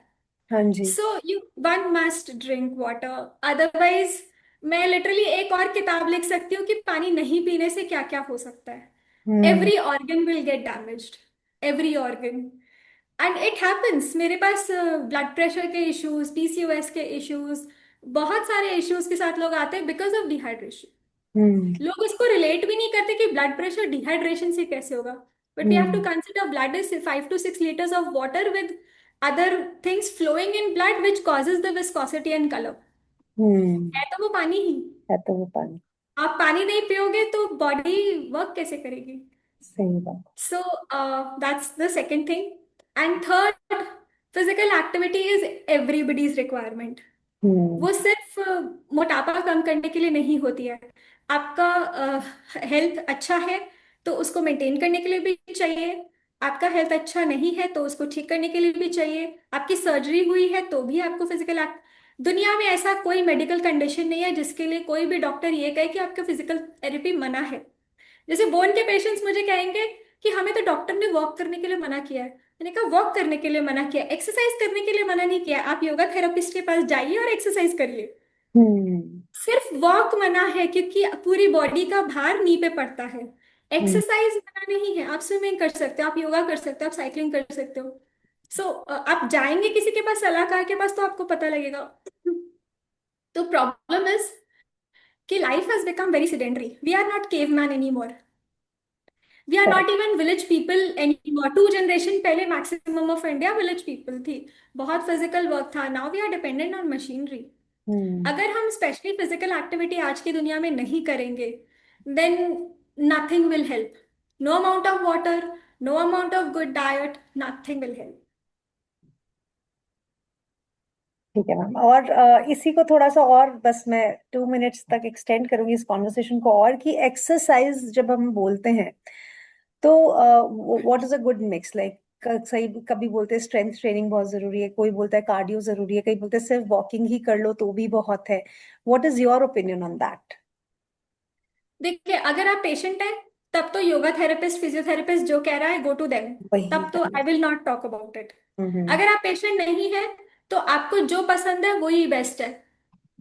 हाँ जी। So you one must drink water, otherwise मैं लिटरली एक और किताब लिख सकती हूँ कि पानी नहीं पीने से क्या क्या हो सकता है। Hmm. Every organ will get damaged. Every organ. And it happens, मेरे पास ब्लड प्रेशर के इश्यूज, पीसीओएस के इश्यूज, बहुत सारे इश्यूज के साथ लोग आते हैं बिकॉज ऑफ डिहाइड्रेशन। हम्म। लोग इसको रिलेट भी नहीं करते कि ब्लड प्रेशर डिहाइड्रेशन से कैसे होगा, but we have to hmm. Consider blood is 5 to 6 liters of water with other things flowing in blood which causes the viscosity and colour. Hmm. है तो वो पानी ही। है तो वो पानी। आप पानी नहीं पियोगे तो बॉडी वर्क कैसे करेगी? सही बात। So that's the second thing. And third, physical activity is everybody's requirement. हम्म। वो सिर्फ मोटापा कम करने के लिए नहीं होती है। आपका हेल्थ अच्छा है तो उसको मेंटेन करने के लिए भी चाहिए। आपका हेल्थ अच्छा नहीं है तो उसको ठीक करने के लिए भी चाहिए। आपकी सर्जरी हुई है तो भी आपको फिजिकल एक्ट। दुनिया में ऐसा कोई मेडिकल कंडीशन नहीं है जिसके लिए कोई भी डॉक्टर ये कहे कि आपका फिजिकल थेरेपी मना है। जैसे बोन के पेशेंट्स मुझे कहेंगे कि हमें तो डॉक्टर ने वॉक करने के लिए मना किया है। मैंने कहा वॉक करने के लिए मना किया, एक्सरसाइज करने के लिए मना नहीं किया। आप योगा थेरेपिस्ट के पास जाइए और एक्सरसाइज करिए। हम्म। सिर्फ वॉक मना है क्योंकि पूरी बॉडी का भार नी पे पड़ता है। हम्म। एक्सरसाइज मना नहीं है। आप स्विमिंग कर सकते हो, आप योगा कर सकते हो, आप साइकिलिंग कर सकते हो। सो आप जाएंगे किसी के पास, सलाहकार के पास, तो आपको पता लगेगा। तो प्रॉब्लम इज कि life has become very sedentary, we are not caveman any more. We are not correct. Even village people anymore. 2 generation पहले maximum of India village people थी। बहुत फिजिकल वर्क था। Now we are dependent on machinery. Hmm. अगर हम specially physical activity आज की दुनिया में नहीं करेंगे, then nothing will help. No amount of water, no amount of good diet, nothing will help. ठीक है मैम, और इसी को थोड़ा सा और बस मैं 2 मिनट्स तक एक्सटेंड करूंगी इस कॉन्वर्सेशन को, और कि एक्सरसाइज जब हम बोलते हैं तो what is a good mix, like सही कभी बोलते हैं स्ट्रेंथ ट्रेनिंग बहुत जरूरी है, कोई बोलता है कार्डियो जरूरी है, कई बोलते हैं सिर्फ वॉकिंग ही कर लो तो भी बहुत है। What is your opinion on that? देखिए, अगर आप पेशेंट हैं तब तो योगा थेरेपिस्ट, फिजियोथेरेपिस्ट जो कह रहा है गो टू देम। वही तब तो करना। I will not talk about it. Hmm. अगर आप पेशेंट नहीं है तो आपको जो पसंद है वही बेस्ट है।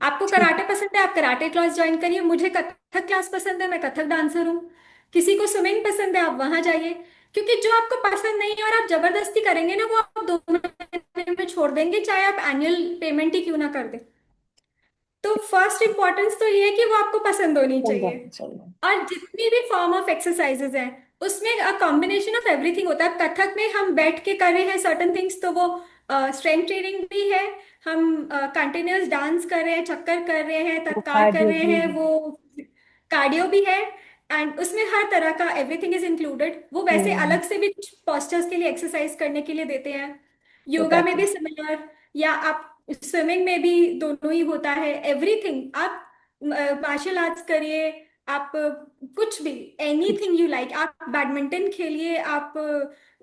आपको ठीक। कराटे पसंद है, आप कराटे क्लास ज्वाइन करिए। मुझे कथक क्लास पसंद है, मैं कथक डांसर हूँ। किसी को स्विमिंग पसंद है, आप वहां जाइए। क्योंकि जो आपको पसंद नहीं है और आप जबरदस्ती करेंगे ना, वो आप 2 महीने में छोड़ देंगे, चाहे आप एनुअल पेमेंट ही क्यों ना कर दें। तो फर्स्ट इंपॉर्टेंस तो ये है कि वो आपको पसंद होनी सही चाहिए। बात, सही बात। और जितनी भी फॉर्म ऑफ एक्सरसाइजेज हैं उसमें कॉम्बिनेशन ऑफ एवरीथिंग होता है। कथक में हम बैठ के कर रहे हैं सर्टन थिंग्स, तो वो स्ट्रेंथ ट्रेनिंग भी है। हम कंटिन्यूअस डांस कर रहे हैं, चक्कर कर रहे हैं, वो तत्कार कर कार्डियो रहे भी हैं, है। वो कार्डियो भी है। एंड उसमें हर तरह का एवरीथिंग इज इंक्लूडेड। वो वैसे हम्म। अलग से भी कुछ postures के लिए एक्सरसाइज करने के लिए देते हैं। तो योगा दैट में भी इज। सिमिलर, या आप स्विमिंग में भी दोनों ही होता है। एवरीथिंग आप मार्शल आर्ट्स करिए, आप कुछ भी, कुछ। एनीथिंग यू लाइक, आप बैडमिंटन खेलिए, आप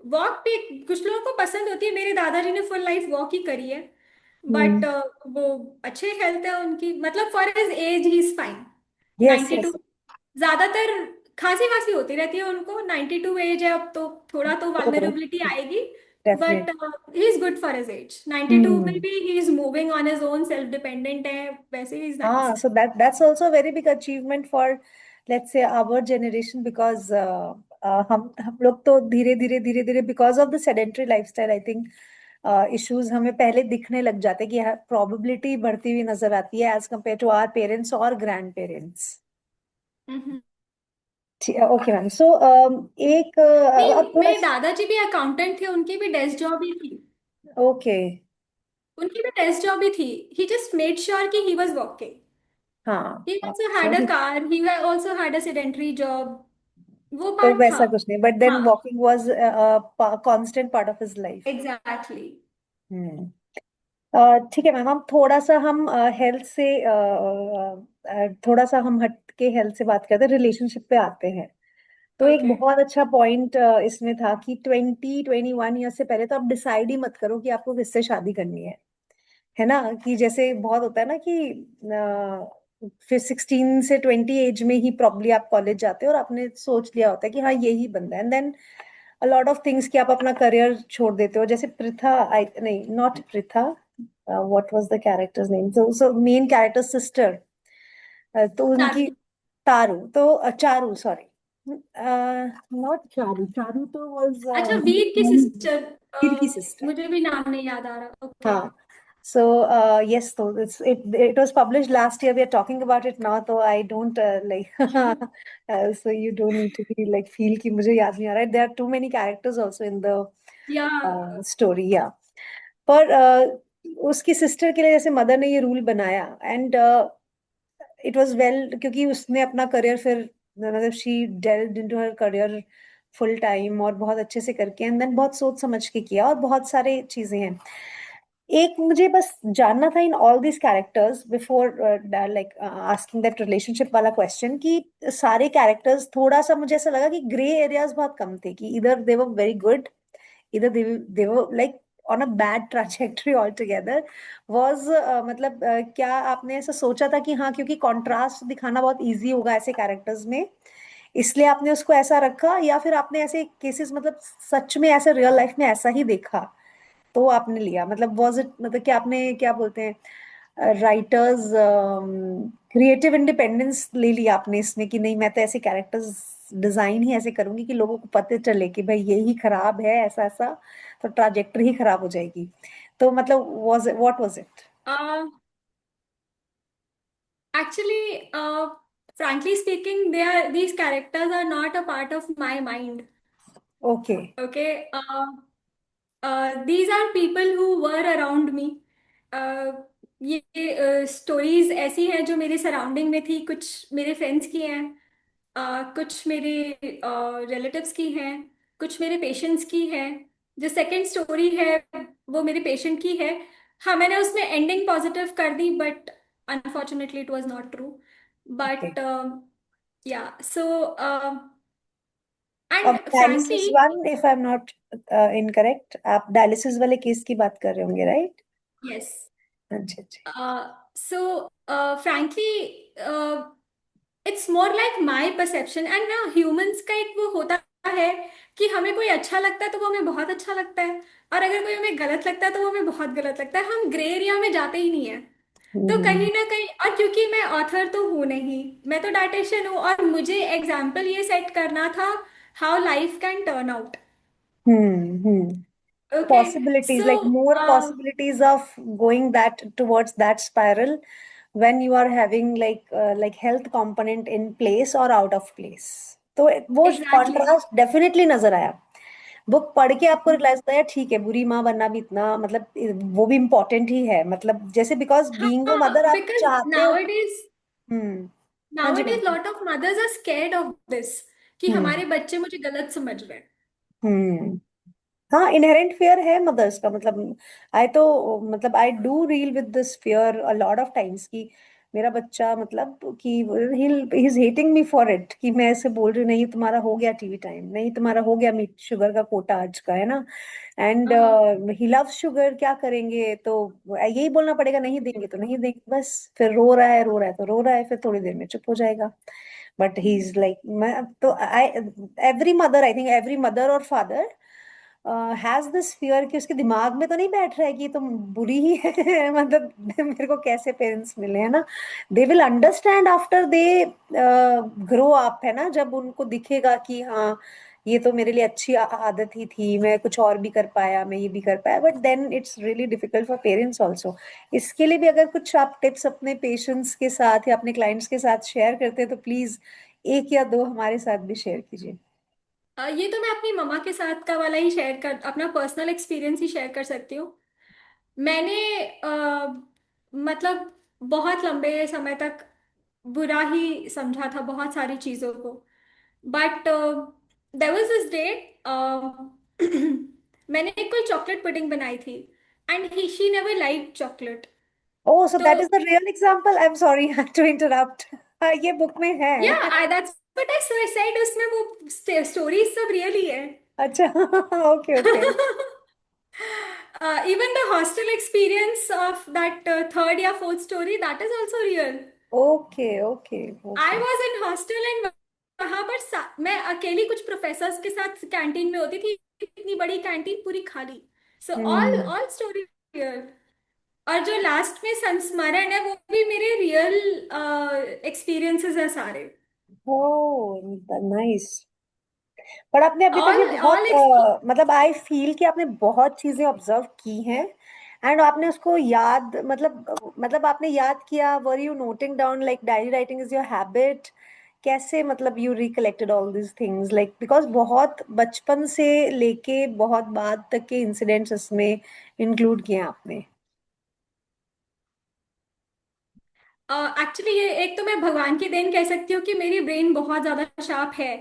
वॉक भी। कुछ लोगों को पसंद होती है, मेरे दादाजी ने फुल लाइफ वॉक ही करी है। But hmm. वो अच्छे हेल्थ है उनकी, मतलब for his age he is fine. Yes, 92। Yes. ज्यादातर खांसी वासी होती रहती है उनको, 92 एज है अब तो थोड़ा तो तो वल्नरेबिलिटी आएगी। But definite. He is good for his as. 92 में हम्म। भी he is moving on his own, self dependent है, वैसे ही इज नाइस। हाँ, so that's also a very big achievement for, let's say, our generation, because हम लोग तो धीरे धीरे धीरे धीरे because of the sedentary lifestyle, I think issues हमें पहले दिखने लग जाते हैं कि प्रोबेबिलिटी बढ़ती हुई नजर आती है as compare to our parents और grandparents. Okay ma'am, so एक नहीं, अब थोड़ा। मेरे दादाजी भी अकाउंटेंट थे, उनकी भी डेस्क जॉब ही थी। ओके। उनकी भी डेस्क जॉब ही थी। ही जस्ट मेड श्योर कि ही वाज वर्किंग। हाँ, ही हाँ, also had a so car, he also had a sedentary job. वो तो पार्ट था। वैसा कुछ नहीं, बट देन हाँ, walking was constant part of his life. Exactly. Hmm. ठीक है मैम, हम थोड़ा सा हम हेल्थ से थोड़ा सा हम हट के हेल्थ से बात करते हैं, रिलेशनशिप पे आते हैं। तो एक ओके। बहुत अच्छा पॉइंट इसमें था कि 20-21 ईयर से पहले तो आप डिसाइड ही मत करो कि आपको किससे शादी करनी है ना? कि जैसे बहुत होता है ना कि फिर 16 से 20 एज में ही प्रॉब्ली आप कॉलेज जाते हो और आपने सोच लिया होता है कि हाँ यही बंदा है, and then a lot of things कि आप अपना करियर छोड़ देते हो, जैसे पृथा, आई नहीं, not Pritha, what was the characters name, so main character sister, तो उनकी चारू। तारू, तो चारू, सॉरी। नॉट चारू, चारू तो वाज अच्छा, वीर की सिस्टर। वीर की सिस्टर। मुझे भी नाम नहीं याद आ रहा। ओके। हाँ. So yes, so it was published last year. We are talking about it now, so I don't like. So you don't need to be like feel कि मुझे याद नहीं आ रहा है. There are too many characters also in the या story. Yeah. पर उसकी sister के लिए जैसे मदर ने ये रूल बनाया, एंड इट वाज वेल, क्योंकि उसने अपना करियर फिर मतलब she delved into her career full time और बहुत अच्छे से करके, एंड देन बहुत सोच समझ के किया, और बहुत सारे चीजें हैं. एक मुझे बस जानना था in all this characters before like asking that relationship वाला क्वेश्चन, कि सारे कैरेक्टर्स थोड़ा सा मुझे ऐसा लगा कि ग्रे एरियाज बहुत कम थे, कि इधर they were very good, either they were like on a bad trajectory altogether. was मतलब क्या आपने ऐसा सोचा था कि हाँ, क्योंकि कंट्रास्ट दिखाना बहुत इजी होगा ऐसे कैरेक्टर्स में, इसलिए आपने उसको ऐसा रखा, या फिर आपने ऐसे केसेस मतलब सच में ऐसे रियल लाइफ में ऐसा ही देखा तो आपने लिया, मतलब वाज इट, मतलब कि आपने क्या बोलते हैं, राइटर्स क्रिएटिव इंडिपेंडेंस ले लिया आपने इसमें, कि नहीं मैं तो ऐसे कैरेक्टर्स डिजाइन ही ऐसे करूंगी कि लोगों को पता चले कि भाई ये ही खराब है, ऐसा ऐसा, तो ट्राजेक्टरी ही खराब हो जाएगी. तो मतलब was what was it? Actually, frankly speaking, these characters are not a part of my mind. Okay. Okay. These are people who were around me. ये स्टोरीज ऐसी हैं जो मेरे सराउंडिंग में थी, कुछ मेरे फ्रेंड्स की हैं, कुछ मेरे रिलेटिव्स की हैं, कुछ मेरे पेशेंट्स की हैं। जो सेकंड स्टोरी है वो मेरे पेशेंट की है। हाँ, मैंने उसमें एंडिंग पॉजिटिव कर दी, but unfortunately it was not true. Okay. But yeah so अब and dialysis frankly, one, if I am not incorrect, आप डायलिसिस वाले केस की बात कर रहे होंगे, राइट? यस। अच्छा अच्छा. So, frankly, it's more like my perception. And ना, ह्यूमंस का एक वो होता है कि हमें कोई अच्छा लगता है तो वो हमें बहुत अच्छा लगता है, और अगर कोई हमें गलत लगता है तो वो हमें बहुत गलत लगता है। हम ग्रे एरिया में जाते ही नहीं है। तो हम्म. कहीं ना कहीं, और क्योंकि मैं ऑथर तो हूँ नहीं, मैं तो डायटिशियन हूँ, और मुझे एग्जाम्पल ये सेट करना था how life can turn out. Hmm. Okay. Possibilities, so like more possibilities of going that towards that spiral when you are having like health component in place or out of place. तो वो exactly. Contrast definitely नजर आया. Book पढ़ के आपको realise होता है, ठीक है, बुरी माँ बनना भी इतना मतलब वो भी इम्पोर्टेंट ही है, मतलब जैसे बिकॉज बीइंग अ हाँ, मदर आप बिकॉज चाहते हो. Nowadays hmm. हाँ जी, नाउअडेज बिल्कुल. Lot of mothers are scared of this, कि हम्म. हमारे बच्चे मुझे गलत समझ रहे हैं। हम्म. हाँ, इनहेरेंट फियर है मदर्स का, मतलब आई तो मतलब I do reel with this fear a lot of times, कि मेरा बच्चा मतलब कि he is hating me for it, कि मैं ऐसे बोल रही हूँ, नहीं तुम्हारा हो गया टीवी टाइम, नहीं तुम्हारा हो गया मीट शुगर का कोटा आज का, है ना, एंड हाँ। ही लव्स शुगर, क्या करेंगे, तो यही बोलना पड़ेगा, नहीं देंगे तो नहीं देंगे, बस फिर रो रहा है, रो रहा है तो रो रहा है, फिर थोड़ी देर में चुप हो जाएगा. बट ही इज लाइक, मैं तो I, every mother, I think every mother और फादर हैज दिस फियर, कि उसके दिमाग में तो नहीं बैठ रहा है कि ये तो बुरी ही है मतलब मेरे को कैसे पेरेंट्स मिले, है ना. They will understand after they grow up, है ना, जब उनको दिखेगा कि हाँ, ये तो मेरे लिए अच्छी आदत ही थी, मैं कुछ और भी कर पाया, मैं ये भी कर पाया, but then it's really difficult for parents also. इसके लिए भी अगर कुछ आप टिप्स अपने पेशेंट्स के साथ या अपने क्लाइंट्स के साथ शेयर करते हैं, तो प्लीज एक या दो हमारे साथ भी शेयर कीजिए. ये तो मैं अपनी मम्मा के साथ का वाला ही शेयर कर, अपना पर्सनल एक्सपीरियंस ही शेयर कर सकती हूँ। मैंने मतलब बहुत लंबे समय तक बुरा ही समझा था बहुत सारी चीज़ों को। But there was this day, मैंने एक कोई चॉकलेट पुडिंग बनाई थी, and he she never like chocolate. Oh, so तो that is the real example. I'm sorry to interrupt. हाँ, ये बुक में या है. I that's what I said, उसमें वो स्टोरीज सब रियली है। अच्छा. Okay okay. Even the hostel experience of that third या fourth story, that is also real. Okay okay I okay. was in hostel, and वहां पर मैं अकेली कुछ प्रोफेसर्स के साथ कैंटीन में होती थी, इतनी बड़ी कैंटीन पूरी खाली। So all hmm. All story real. और जो लास्ट में संस्मरण है वो भी मेरे रियल एक्सपीरियंसेस है सारे। Oh nice. पर आपने अभी तक ये ऑल बहुत मतलब आई फील कि आपने बहुत चीजें ऑब्जर्व की हैं एंड आपने उसको याद मतलब आपने याद किया, were you noting down, like diary writing is your habit? कैसे मतलब you recollected all these things, like because बहुत बचपन से लेके बहुत बाद तक के इंसिडेंट्स इसमें इंक्लूड किए हैं आपने। एक्चुअली ये एक तो मैं भगवान की देन कह सकती हूँ कि मेरी ब्रेन बहुत ज्यादा शार्प है।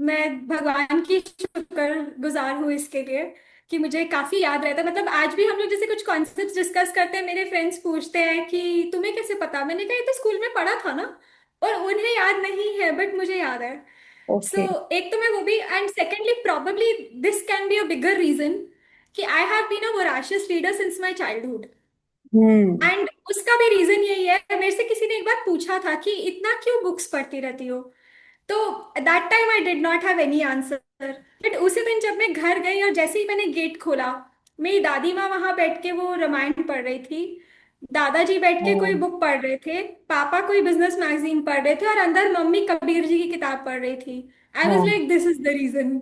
मैं भगवान की शुक्र गुजार हूँ इसके लिए कि मुझे काफी याद रहता है। मतलब आज भी हम लोग जैसे कुछ कॉन्सेप्ट्स डिस्कस करते हैं, मेरे फ्रेंड्स पूछते हैं कि तुम्हें कैसे पता, मैंने कहा ये तो स्कूल में पढ़ा था ना। और उन्हें याद नहीं है बट मुझे याद है। So okay. एक तो मैं वो भी, and secondly probably this can be a bigger reason कि I have been a voracious reader since my childhood. Hmm. And उसका भी रीजन यही है, मेरे से किसी ने एक बार पूछा था कि इतना क्यों बुक्स पढ़ती रहती हो। तो that time I did not have any answer. But उसी दिन जब मैं घर गई और जैसे ही मैंने गेट खोला, मेरी दादी माँ वहां बैठ के वो रामायण पढ़ रही थी, दादाजी बैठ के कोई बुक पढ़ रहे थे, पापा कोई बिजनेस मैगजीन पढ़ रहे थे, और अंदर मम्मी कबीर जी की किताब पढ़ रही थी। आई वॉज हाँ like this is the reason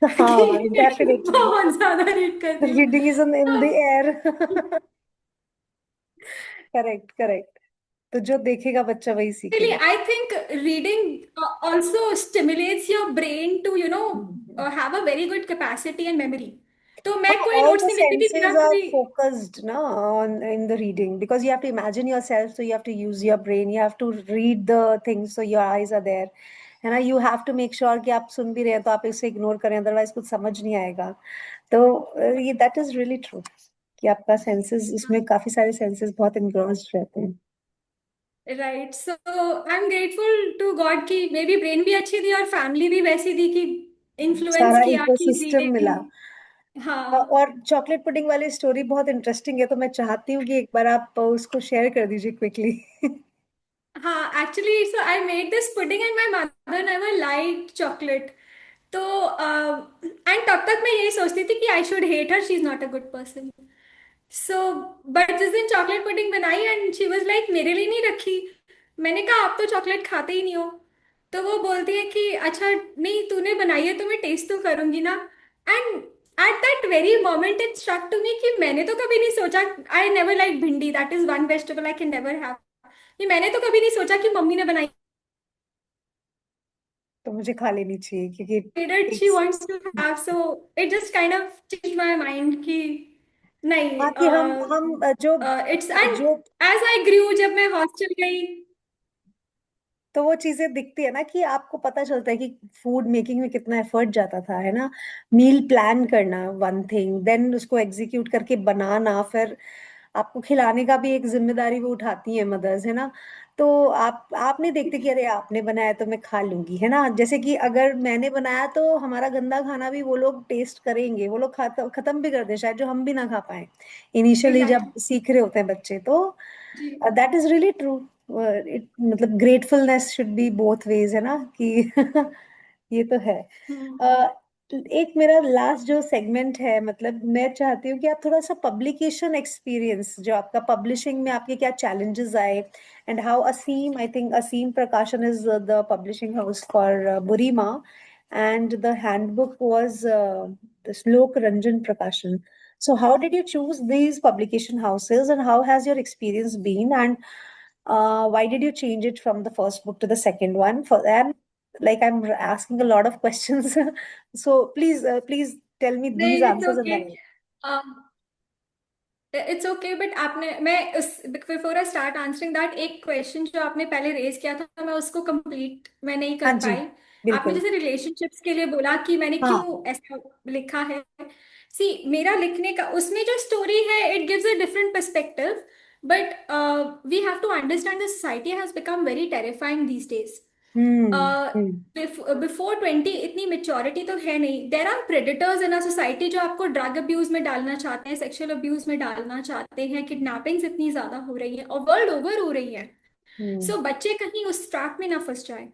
हाँ कि डेफिनेटली। बहुत ज्यादा रीड करती हूँ। Reading is in the air. Correct correct. तो जो देखेगा बच्चा वही Really, सीखेगा। I think reading also stimulates your brain to, hmm. have a very good capacity and memory. तो मैं हाँ, कोई all नोट्स the नहीं लिखती थी, मेरा senses are कभी। focused na on in the reading because you have to imagine yourself, so you have to use your brain, you have to read the things, so your eyes are there, है ना? You have to make sure कि आप सुन भी रहे हैं तो आप इसे इग्नोर करें, अदरवाइज कुछ समझ नहीं आएगा। तो ये दैट इज रियली ट्रू कि आपका सेंसेस उसमें काफी सारे सेंसेस बहुत engrossed रहते हैं। Right, so I am grateful to God कि मे बी ब्रेन भी अच्छी थी और फैमिली भी वैसी थी कि इन्फ्लुएंस सारा किया कि इकोसिस्टम मिला। रीडिंग। हाँ। और चॉकलेट पुडिंग वाली स्टोरी बहुत इंटरेस्टिंग है, तो मैं चाहती हूँ कि एक बार आप उसको शेयर कर दीजिए क्विकली। हाँ, actually so I made this pudding and my mother never like chocolate. तो एंड तब तक मैं यही सोचती थी कि I should hate her, she is not a good person. So but जिस दिन चॉकलेट पुडिंग बनाई एंड शी वाज लाइक मेरे लिए नहीं रखी। मैंने कहा आप तो चॉकलेट खाते ही नहीं हो। तो वो बोलती है कि अच्छा नहीं, तूने बनाई है तो मैं टेस्ट तो करूंगी ना। And at that very moment it struck to me कि मैंने तो कभी नहीं सोचा, I never like bhindi, that is one vegetable I can never have. ये मैंने तो कभी नहीं सोचा कि मम्मी ने बनाई तो मुझे खा लेनी चाहिए क्योंकि that she taste. wants to have, so it just kind of changed my mind कि नहीं। हाँ कि हम जो इट्स एंड जो एज आई ग्रू जब मैं हॉस्टल गई। तो वो चीजें दिखती है ना कि आपको पता चलता है कि फूड मेकिंग में कितना एफर्ट जाता था, है ना? मील प्लान करना वन थिंग, देन उसको एग्जीक्यूट करके बनाना, फिर आपको खिलाने का भी एक जिम्मेदारी वो उठाती है मदर्स, है ना? तो आप नहीं देखते कि अरे आपने बनाया तो मैं खा लूंगी, है ना? जैसे कि अगर मैंने बनाया तो हमारा गंदा खाना भी वो लोग टेस्ट करेंगे, वो लोग खत्म भी कर दे शायद, जो हम भी ना खा पाए इनिशियली जब एग्जैक्टली। सीख रहे होते हैं बच्चे। तो जी। That is really true. It मतलब gratefulness should be both ways, है ना कि ये तो है। हम्म। uh, एक मेरा लास्ट जो सेगमेंट है, मतलब मैं चाहती हूँ कि आप थोड़ा सा पब्लिकेशन एक्सपीरियंस, जो आपका पब्लिशिंग में आपके क्या चैलेंजेस आए, and how Aseem, I think Aseem Prakashan is the publishing house for Burima, and the handbook was this Lok Ranjan Prakashan. So how did you choose these publication houses and how has your experience been, and why did you change it from the first book to the second one? For and like I'm asking a lot of questions, so please tell me these नहीं, it's answers and okay. then it's okay, but आपने, मैं उस before I start answering that, एक question जो आपने पहले raise किया था मैं उसको कंप्लीट मैं नहीं हाँ कर जी पाई। आपने बिल्कुल। जैसे रिलेशनशिप्स के लिए बोला कि मैंने हाँ। क्यों ऐसा लिखा है। सी मेरा लिखने का उसमें जो स्टोरी है it gives a different perspective. But we have to understand the society has become very terrifying these days. Hmm. Before 20 इतनी मेच्योरिटी तो है नहीं। There are predators in a society जो आपको ड्रग अब्यूज में डालना चाहते हैं, सेक्सुअल अब्यूज में डालना चाहते हैं, किडनैपिंग्स इतनी ज्यादा हो रही है और वर्ल्ड ओवर हो रही है। हम्म। सो बच्चे कहीं उस ट्रैप में ना फंस जाए।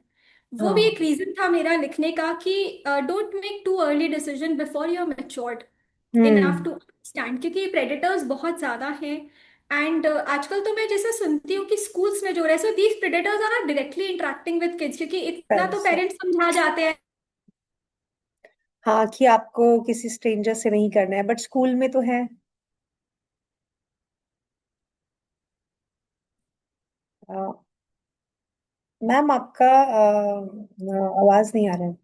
वो भी एक हाँ। रीजन था मेरा लिखने का कि don't make too early decision before you are matured enough hmm. To understand, क्योंकि प्रेडेटर्स बहुत ज्यादा हैं। एंड आजकल तो मैं जैसे सुनती हूँ कि स्कूल्स में जो रहे, so these predators are not directly interacting with kids, क्योंकि इतना तो Correct. पेरेंट्स समझा जाते हैं। हाँ, कि आपको किसी स्ट्रेंजर से नहीं करना है, बट स्कूल में तो है। मैम आपका आवाज नहीं आ रहा है।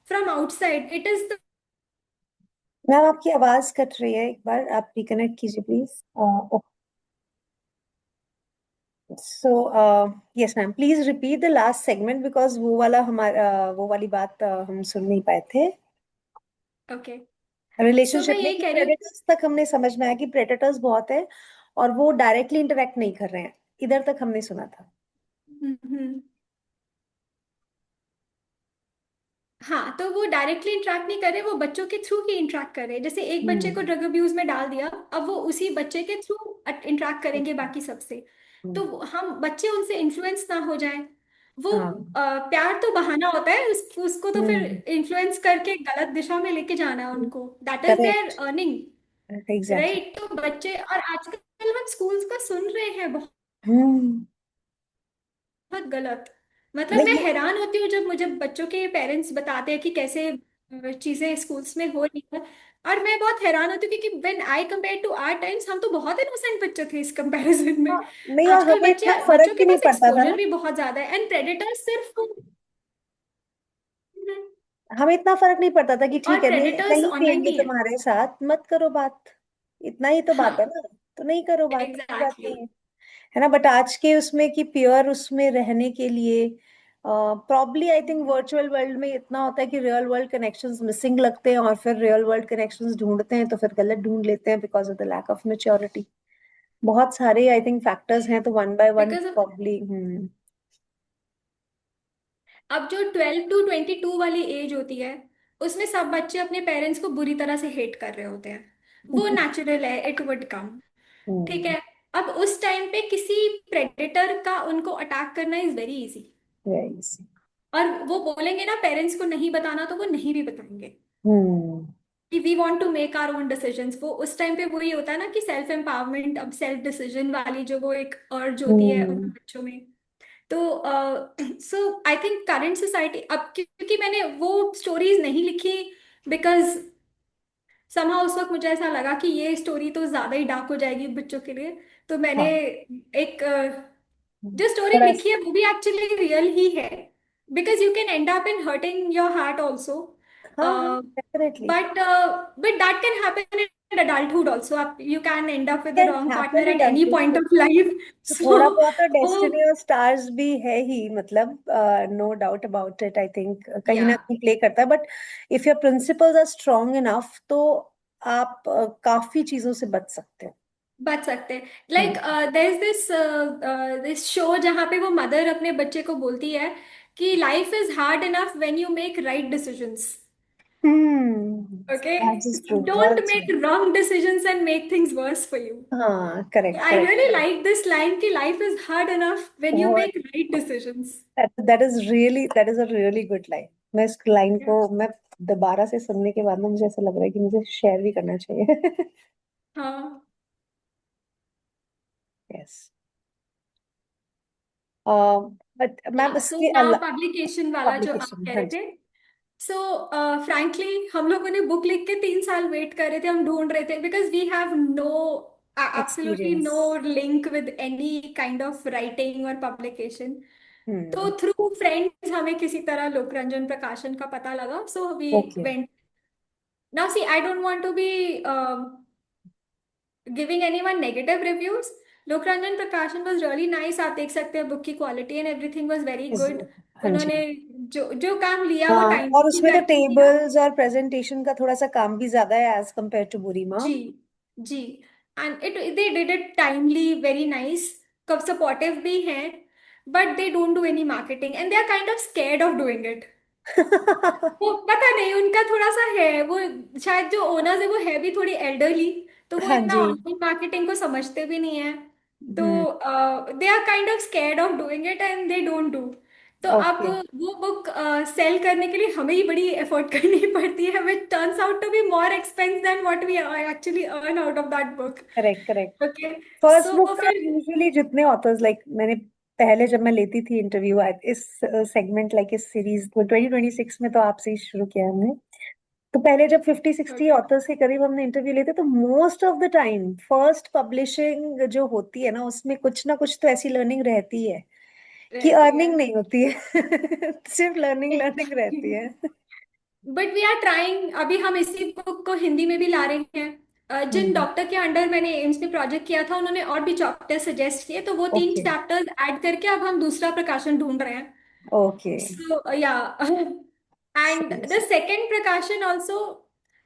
From outside it is the. Ma'am आपकी आवाज कट रही है, एक बार आप रिकनेक्ट कीजिए please. So yes ma'am, please repeat the last segment because वो वाला हमारा वो वाली बात हम सुन नहीं पाए थे। ओके। सो मैं रिलेशनशिप में यही कि कह रही हूँ। प्रेडेटर्स तक हमने समझ में आया कि प्रेडेटर्स बहुत है और वो डायरेक्टली इंटरेक्ट नहीं कर रहे हैं, इधर तक हमने सुना था। हम्म। हाँ, तो वो डायरेक्टली इंटरेक्ट नहीं कर रहे, वो बच्चों के थ्रू ही इंटरेक्ट कर रहे हैं। जैसे एक बच्चे को हम्म। ड्रग अब्यूज में डाल दिया, अब वो उसी बच्चे के थ्रू इंटरेक्ट करेंगे बाकी सबसे। तो हम्म, हम बच्चे उनसे इन्फ्लुएंस ना हो जाए। वो हाँ। प्यार तो बहाना होता है, उसको तो फिर हम्म। इन्फ्लुएंस करके गलत दिशा में लेके जाना है उनको, that is there correct. Earning. Exactly. Right, तो बच्चे, और आजकल हम स्कूल्स का सुन रहे हैं हम्म। बहुत गलत। मतलब मैं नहीं। हैरान होती हूँ जब मुझे बच्चों के पेरेंट्स बताते हैं कि कैसे चीजें स्कूल्स में हो रही है। और मैं बहुत हैरान होती हूँ क्योंकि when I compare to our times, हम तो बहुत इनोसेंट बच्चे थे इस कंपैरिजन में। हाँ, नहीं, और आजकल हमें इतना बच्चे, फर्क बच्चों भी के नहीं पास पड़ता था एक्सपोजर ना। भी बहुत ज्यादा है, एंड प्रेडेटर्स सिर्फ। हमें इतना फर्क नहीं पड़ता था कि और ठीक है, नहीं प्रेडेटर्स नहीं ऑनलाइन पियेंगे भी है। तुम्हारे साथ, मत करो बात। इतना ही तो बात है हाँ, ना। तो नहीं करो बात, कोई बात एग्जैक्टली। नहीं है ना। बट आज के उसमें कि प्योर उसमें रहने के लिए probably I think virtual world में इतना होता है कि रियल वर्ल्ड कनेक्शंस मिसिंग लगते हैं, और फिर रियल वर्ल्ड कनेक्शंस ढूंढते हैं तो फिर गलत ढूंढ लेते हैं because of the lack of maturity. बहुत सारे आई थिंक फैक्टर्स हैं, तो one by one because probably. Hmm. अब जो 12 to 22 वाली एज होती है, उसमें सब बच्चे अपने पेरेंट्स को बुरी तरह से हेट कर रहे होते हैं। वो नेचुरल है, इट वुड कम। ठीक हम्म। है। अब उस टाइम पे किसी प्रेडेटर का उनको अटैक करना इज वेरी इजी। वेरी। और वो बोलेंगे ना पेरेंट्स को नहीं बताना, तो वो नहीं भी बताएंगे हम्म। कि we want to make our own decisions. वो उस टाइम पे वही होता है ना कि सेल्फ एम्पावरमेंट, अब सेल्फ डिसीजन वाली जो वो एक अर्ज होती है उन हम्म। बच्चों में। तो सो आई थिंक करंट सोसाइटी, अब क्योंकि मैंने वो स्टोरीज नहीं लिखी, बिकॉज समहा उस वक्त मुझे ऐसा लगा कि ये स्टोरी तो ज्यादा ही डार्क हो जाएगी बच्चों के लिए। तो मैंने हाँ। एक जो स्टोरी थोड़ा लिखी है वो भी एक्चुअली रियल ही है। Because you can and up in hurting your heart also. हाँ हाँ, definitely but that can happen in adulthood also. You can end up with the can wrong partner happen at any point adulthood. of life. तो So थोड़ा बहुत तो वो, destiny और stars भी है ही, मतलब no doubt about it. I think कहीं ना या कहीं प्ले करता है, but if your principles are strong enough तो आप काफी चीजों से बच सकते हो। बच सकते हैं। Like hmm. There is this show जहाँ पे वो मदर अपने बच्चे को बोलती है कि life is hard enough when you make right decisions. Okay, that is true, don't well make said. Wrong decisions and make things worse for you. हाँ, correct I correct really correct. Like this line कि life is hard enough when you बहुत। Make right decisions. That is really, that is a really good line. मैं इस line को मैं दोबारा से सुनने के बाद ना मुझे ऐसा लग रहा है कि मुझे शेयर भी करना चाहिए। हाँ। यस। बट मैम या सो इसके नाउ अलावा पब्लिकेशन वाला जो आप पब्लिकेशन, कह हाँ रहे जी। थे। सो फ्रैंकली हम लोगों ने बुक लिख के 3 साल वेट कर रहे थे, हम ढूंढ रहे थे, because we have no absolutely experience. No link with any kind of writing और पब्लिकेशन। तो हम्म। थ्रू फ्रेंड्स हमें किसी तरह लोकरंजन प्रकाशन का पता लगा, so we okay. Went. Now see, I don't want to be giving anyone negative reviews. Lokranjan Prakashan was really nice, आप देख सकते हैं बुक की quality and everything was very good. हाँ जी। उन्होंने जो जो काम लिया वो हाँ, और टाइमली उसमें तो करके किया। टेबल्स और प्रेजेंटेशन का थोड़ा सा काम भी ज्यादा है एज कम्पेयर टू बुरीमा। जी, जी। And it they did it timely, very nice. कब सपोर्टिव भी हैं, but they don't do any marketing and they are kind of scared of doing it. वो पता नहीं उनका थोड़ा सा है वो, शायद जो ओनर्स है वो है भी थोड़ी एल्डरली, तो वो हाँ इतना जी। ऑनलाइन मार्केटिंग को समझते भी नहीं है। तो hmm. They are kind of scared of doing it and they don't do. तो अब ओके। वो बुक सेल करने के लिए हमें ही बड़ी एफर्ट करनी पड़ती है, हमें turns out to be more expense than what we actually earn out of that book. Correct correct. Okay. First so book का फिर यूजुअली जितने ऑथर्स लाइक मैंने पहले जब मैं लेती थी इंटरव्यू इस सेगमेंट लाइक इस सीरीज को 2026 में तो आपसे ही शुरू किया हमने। तो पहले जब 50-60 ओके ऑथर्स के करीब हमने इंटरव्यू लेते तो most of the time first publishing जो होती है ना उसमें कुछ ना कुछ तो ऐसी लर्निंग रहती है कि रहती है। अर्निंग नहीं होती है। सिर्फ लर्निंग लर्निंग रहती है। बट वी आर ट्राइंग, अभी हम इसी बुक को हिंदी में भी ला रहे हैं। जिन हम्म। डॉक्टर के अंडर मैंने एम्स में प्रोजेक्ट किया था उन्होंने और भी चैप्टर सजेस्ट किए, तो वो तीन ओके चैप्टर्स ऐड करके अब हम दूसरा प्रकाशन ढूंढ रहे हैं। ओके। So yeah, and सही the सही। second प्रकाशन also,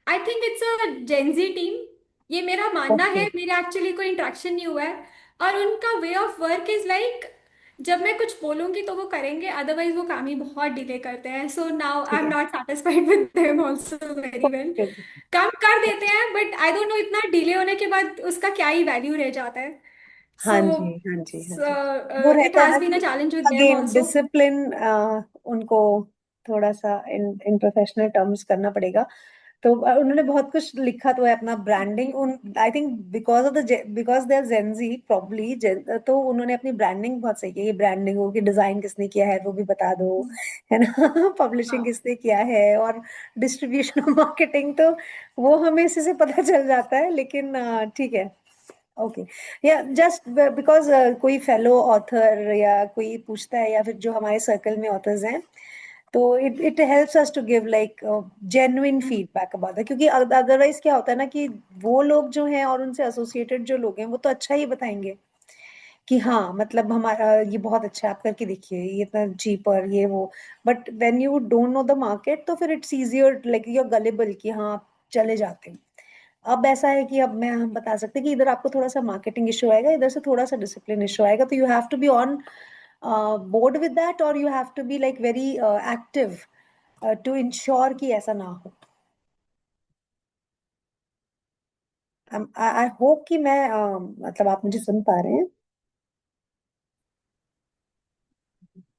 I think it's a Gen Z team। ये मेरा मानना ओके है, मेरा एक्चुअली कोई इंटरेक्शन नहीं हुआ है। और उनका way of work is like, जब मैं कुछ बोलूंगी तो वो करेंगे, अदरवाइज वो काम ही बहुत डिले करते हैं। सो नाउ आई ठीक एम है। Not satisfied with them also very well. Okay. काम कर देते हैं बट आई डोंट नो इतना डिले होने के बाद उसका क्या ही वैल्यू रह जाता है। हाँ सो जी हाँ जी हाँ जी। वो इट रहता है ना हैज बीन अ कि challenge with them again also. Discipline उनको थोड़ा सा इन इन प्रोफेशनल टर्म्स करना पड़ेगा। तो उन्होंने बहुत कुछ लिखा तो है अपना ब्रांडिंग उन I think because of the because they are Gen Z probably. तो उन्होंने अपनी ब्रांडिंग बहुत सही की है। ब्रांडिंग हो कि डिजाइन किसने किया है वो भी बता दो, है ना। पब्लिशिंग हाँ किसने किया है और डिस्ट्रीब्यूशन और मार्केटिंग तो वो हमें इसी से पता चल जाता है। लेकिन ठीक है। ओके। या जस्ट बिकॉज कोई फेलो ऑथर या कोई पूछता है या फिर जो हमारे सर्कल में ऑथर्स हैं तो it helps us to give like genuine feedback about that. क्योंकि अदरवाइज क्या होता है ना कि वो लोग जो हैं और उनसे एसोसिएटेड जो लोग हैं वो तो अच्छा ही बताएंगे कि हाँ मतलब हमारा ये बहुत अच्छा है आप करके देखिए ये इतना चीपर ये वो। But when you don't know the market तो फिर it's easier like you are gullible कि हाँ आप चले जाते हैं। अब ऐसा है कि अब मैं हम बता सकते हैं कि इधर आपको थोड़ा सा मार्केटिंग इशू आएगा इधर से थोड़ा सा डिसिप्लिन इशू आएगा तो you have to be on board with that और you have to be like very active to ensure कि ऐसा ना हो। आई होप कि मैं मतलब आप मुझे सुन पा रहे हैं।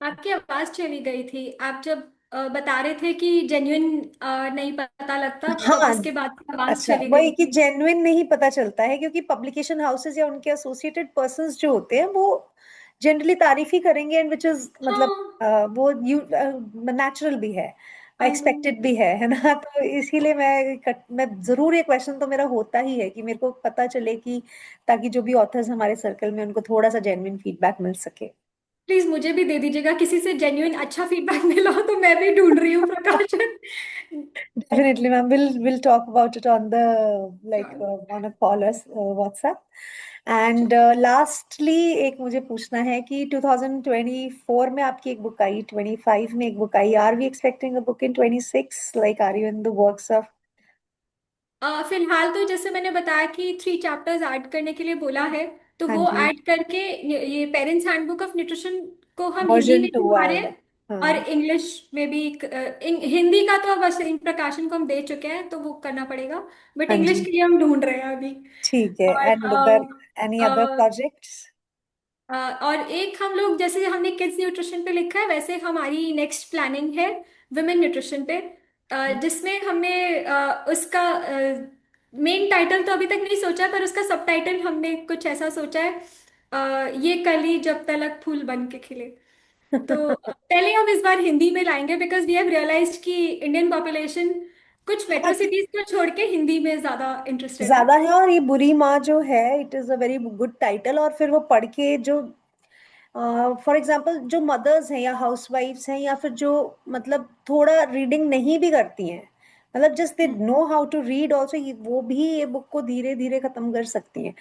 आपकी आवाज चली गई थी, आप जब बता रहे थे कि जेन्युइन नहीं पता लगता, तो हाँ। उसके बाद की आवाज अच्छा चली वही गई कि थी। जेन्युइन नहीं पता चलता है क्योंकि पब्लिकेशन हाउसेस या उनके एसोसिएटेड पर्संस जो होते हैं वो जनरली तारीफ ही करेंगे एंड विच इज मतलब हाँ। वो यू नेचुरल भी है आई नो। एक्सपेक्टेड भी है ना। तो इसीलिए मैं जरूर ये क्वेश्चन तो मेरा होता ही है कि मेरे को पता चले कि ताकि जो भी ऑथर्स हमारे सर्कल में उनको थोड़ा सा जेन्युइन फीडबैक मिल सके। प्लीज मुझे भी दे दीजिएगा, किसी से जेन्युइन अच्छा फीडबैक मिला हो तो मैं भी ढूंढ रही हूँ प्रकाशन। Definitely, ma'am. We'll talk about it on the like on a call or WhatsApp. And lastly, एक मुझे पूछना है कि 2024 में आपकी एक बुक आई, 25 में एक book I. Are we expecting a book in 26? Like, are you in the works of? फिलहाल तो जैसे मैंने बताया कि 3 चैप्टर्स ऐड करने के लिए बोला है, तो हाँ वो जी। ऐड करके ये पेरेंट्स हैंडबुक ऑफ न्यूट्रिशन को हम हिंदी वर्जन में भी 2 ला रहे आएगा। हैं। और हाँ। इंग्लिश में भी हिंदी का तो बस इन प्रकाशन को हम दे चुके हैं तो वो करना पड़ेगा, बट हाँ इंग्लिश जी। के लिए हम ढूंढ रहे हैं अभी। ठीक है। और And other any other projects? और एक हम लोग जैसे हमने किड्स न्यूट्रिशन पे लिखा है, वैसे हमारी नेक्स्ट प्लानिंग है वुमेन न्यूट्रिशन पे, जिसमें हमने उसका मेन टाइटल तो अभी तक नहीं सोचा, पर उसका सब टाइटल हमने कुछ ऐसा सोचा है, ये कली जब तलक फूल बन के खिले। तो पहले हम इस बार हिंदी में लाएंगे बिकॉज वी हैव रियलाइज्ड कि इंडियन पॉपुलेशन कुछ मेट्रो सिटीज को छोड़ के हिंदी में ज्यादा इंटरेस्टेड है। ज्यादा है और ये बुरी माँ जो है it is a very good title और फिर वो पढ़ के जो फॉर एग्जाम्पल जो मदर्स हैं या हाउसवाइफ्स हैं या फिर जो मतलब थोड़ा रीडिंग नहीं भी करती हैं मतलब just they know how to read also वो भी ये बुक को धीरे धीरे खत्म कर सकती हैं।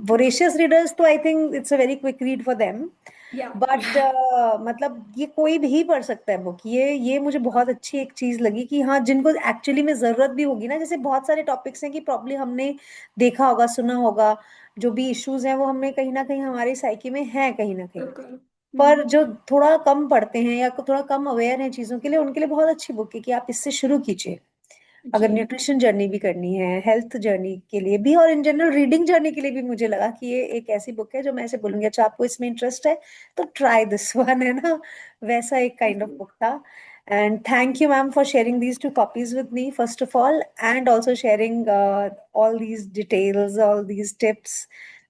वोरेशियस रीडर्स तो I think it's a very quick read for them. या बट मतलब ये कोई भी पढ़ सकता है बुक। ये मुझे बहुत अच्छी एक चीज लगी कि हाँ जिनको एक्चुअली में जरूरत भी होगी ना जैसे बहुत सारे टॉपिक्स हैं कि प्रॉब्ली हमने देखा होगा सुना होगा जो भी इश्यूज हैं वो हमें कहीं ना कहीं हमारी साइकी में है कहीं ना कहीं। बिल्कुल। पर जो थोड़ा कम पढ़ते हैं या थोड़ा कम अवेयर हैं चीजों के लिए उनके लिए बहुत अच्छी बुक है कि आप इससे शुरू कीजिए। अगर जी। न्यूट्रिशन जर्नी भी करनी है, हेल्थ जर्नी के लिए भी, और इन जनरल रीडिंग जर्नी के लिए भी, मुझे लगा कि ये एक ऐसी बुक है जो मैं ऐसे बोलूंगी अच्छा आपको इसमें इंटरेस्ट है तो ट्राई दिस वन, है ना, वैसा एक काइंड ऑफ जी। बुक था. And thank you ma'am for sharing these two copies with me first of all, and also sharing all these details, all these tips,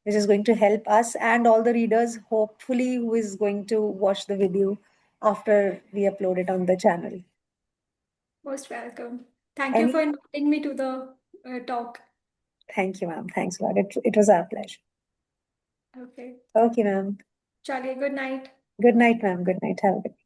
which is going to help us and all the readers, hopefully, who is going to watch the video after we upload it on the channel. Most welcome. Thank you Any for inviting me to the talk. Thank you, ma'am. Thanks a lot. It was our pleasure. Okay. Okay, ma'am. चलिए, good night. Good night, ma'am. Good night. Have a good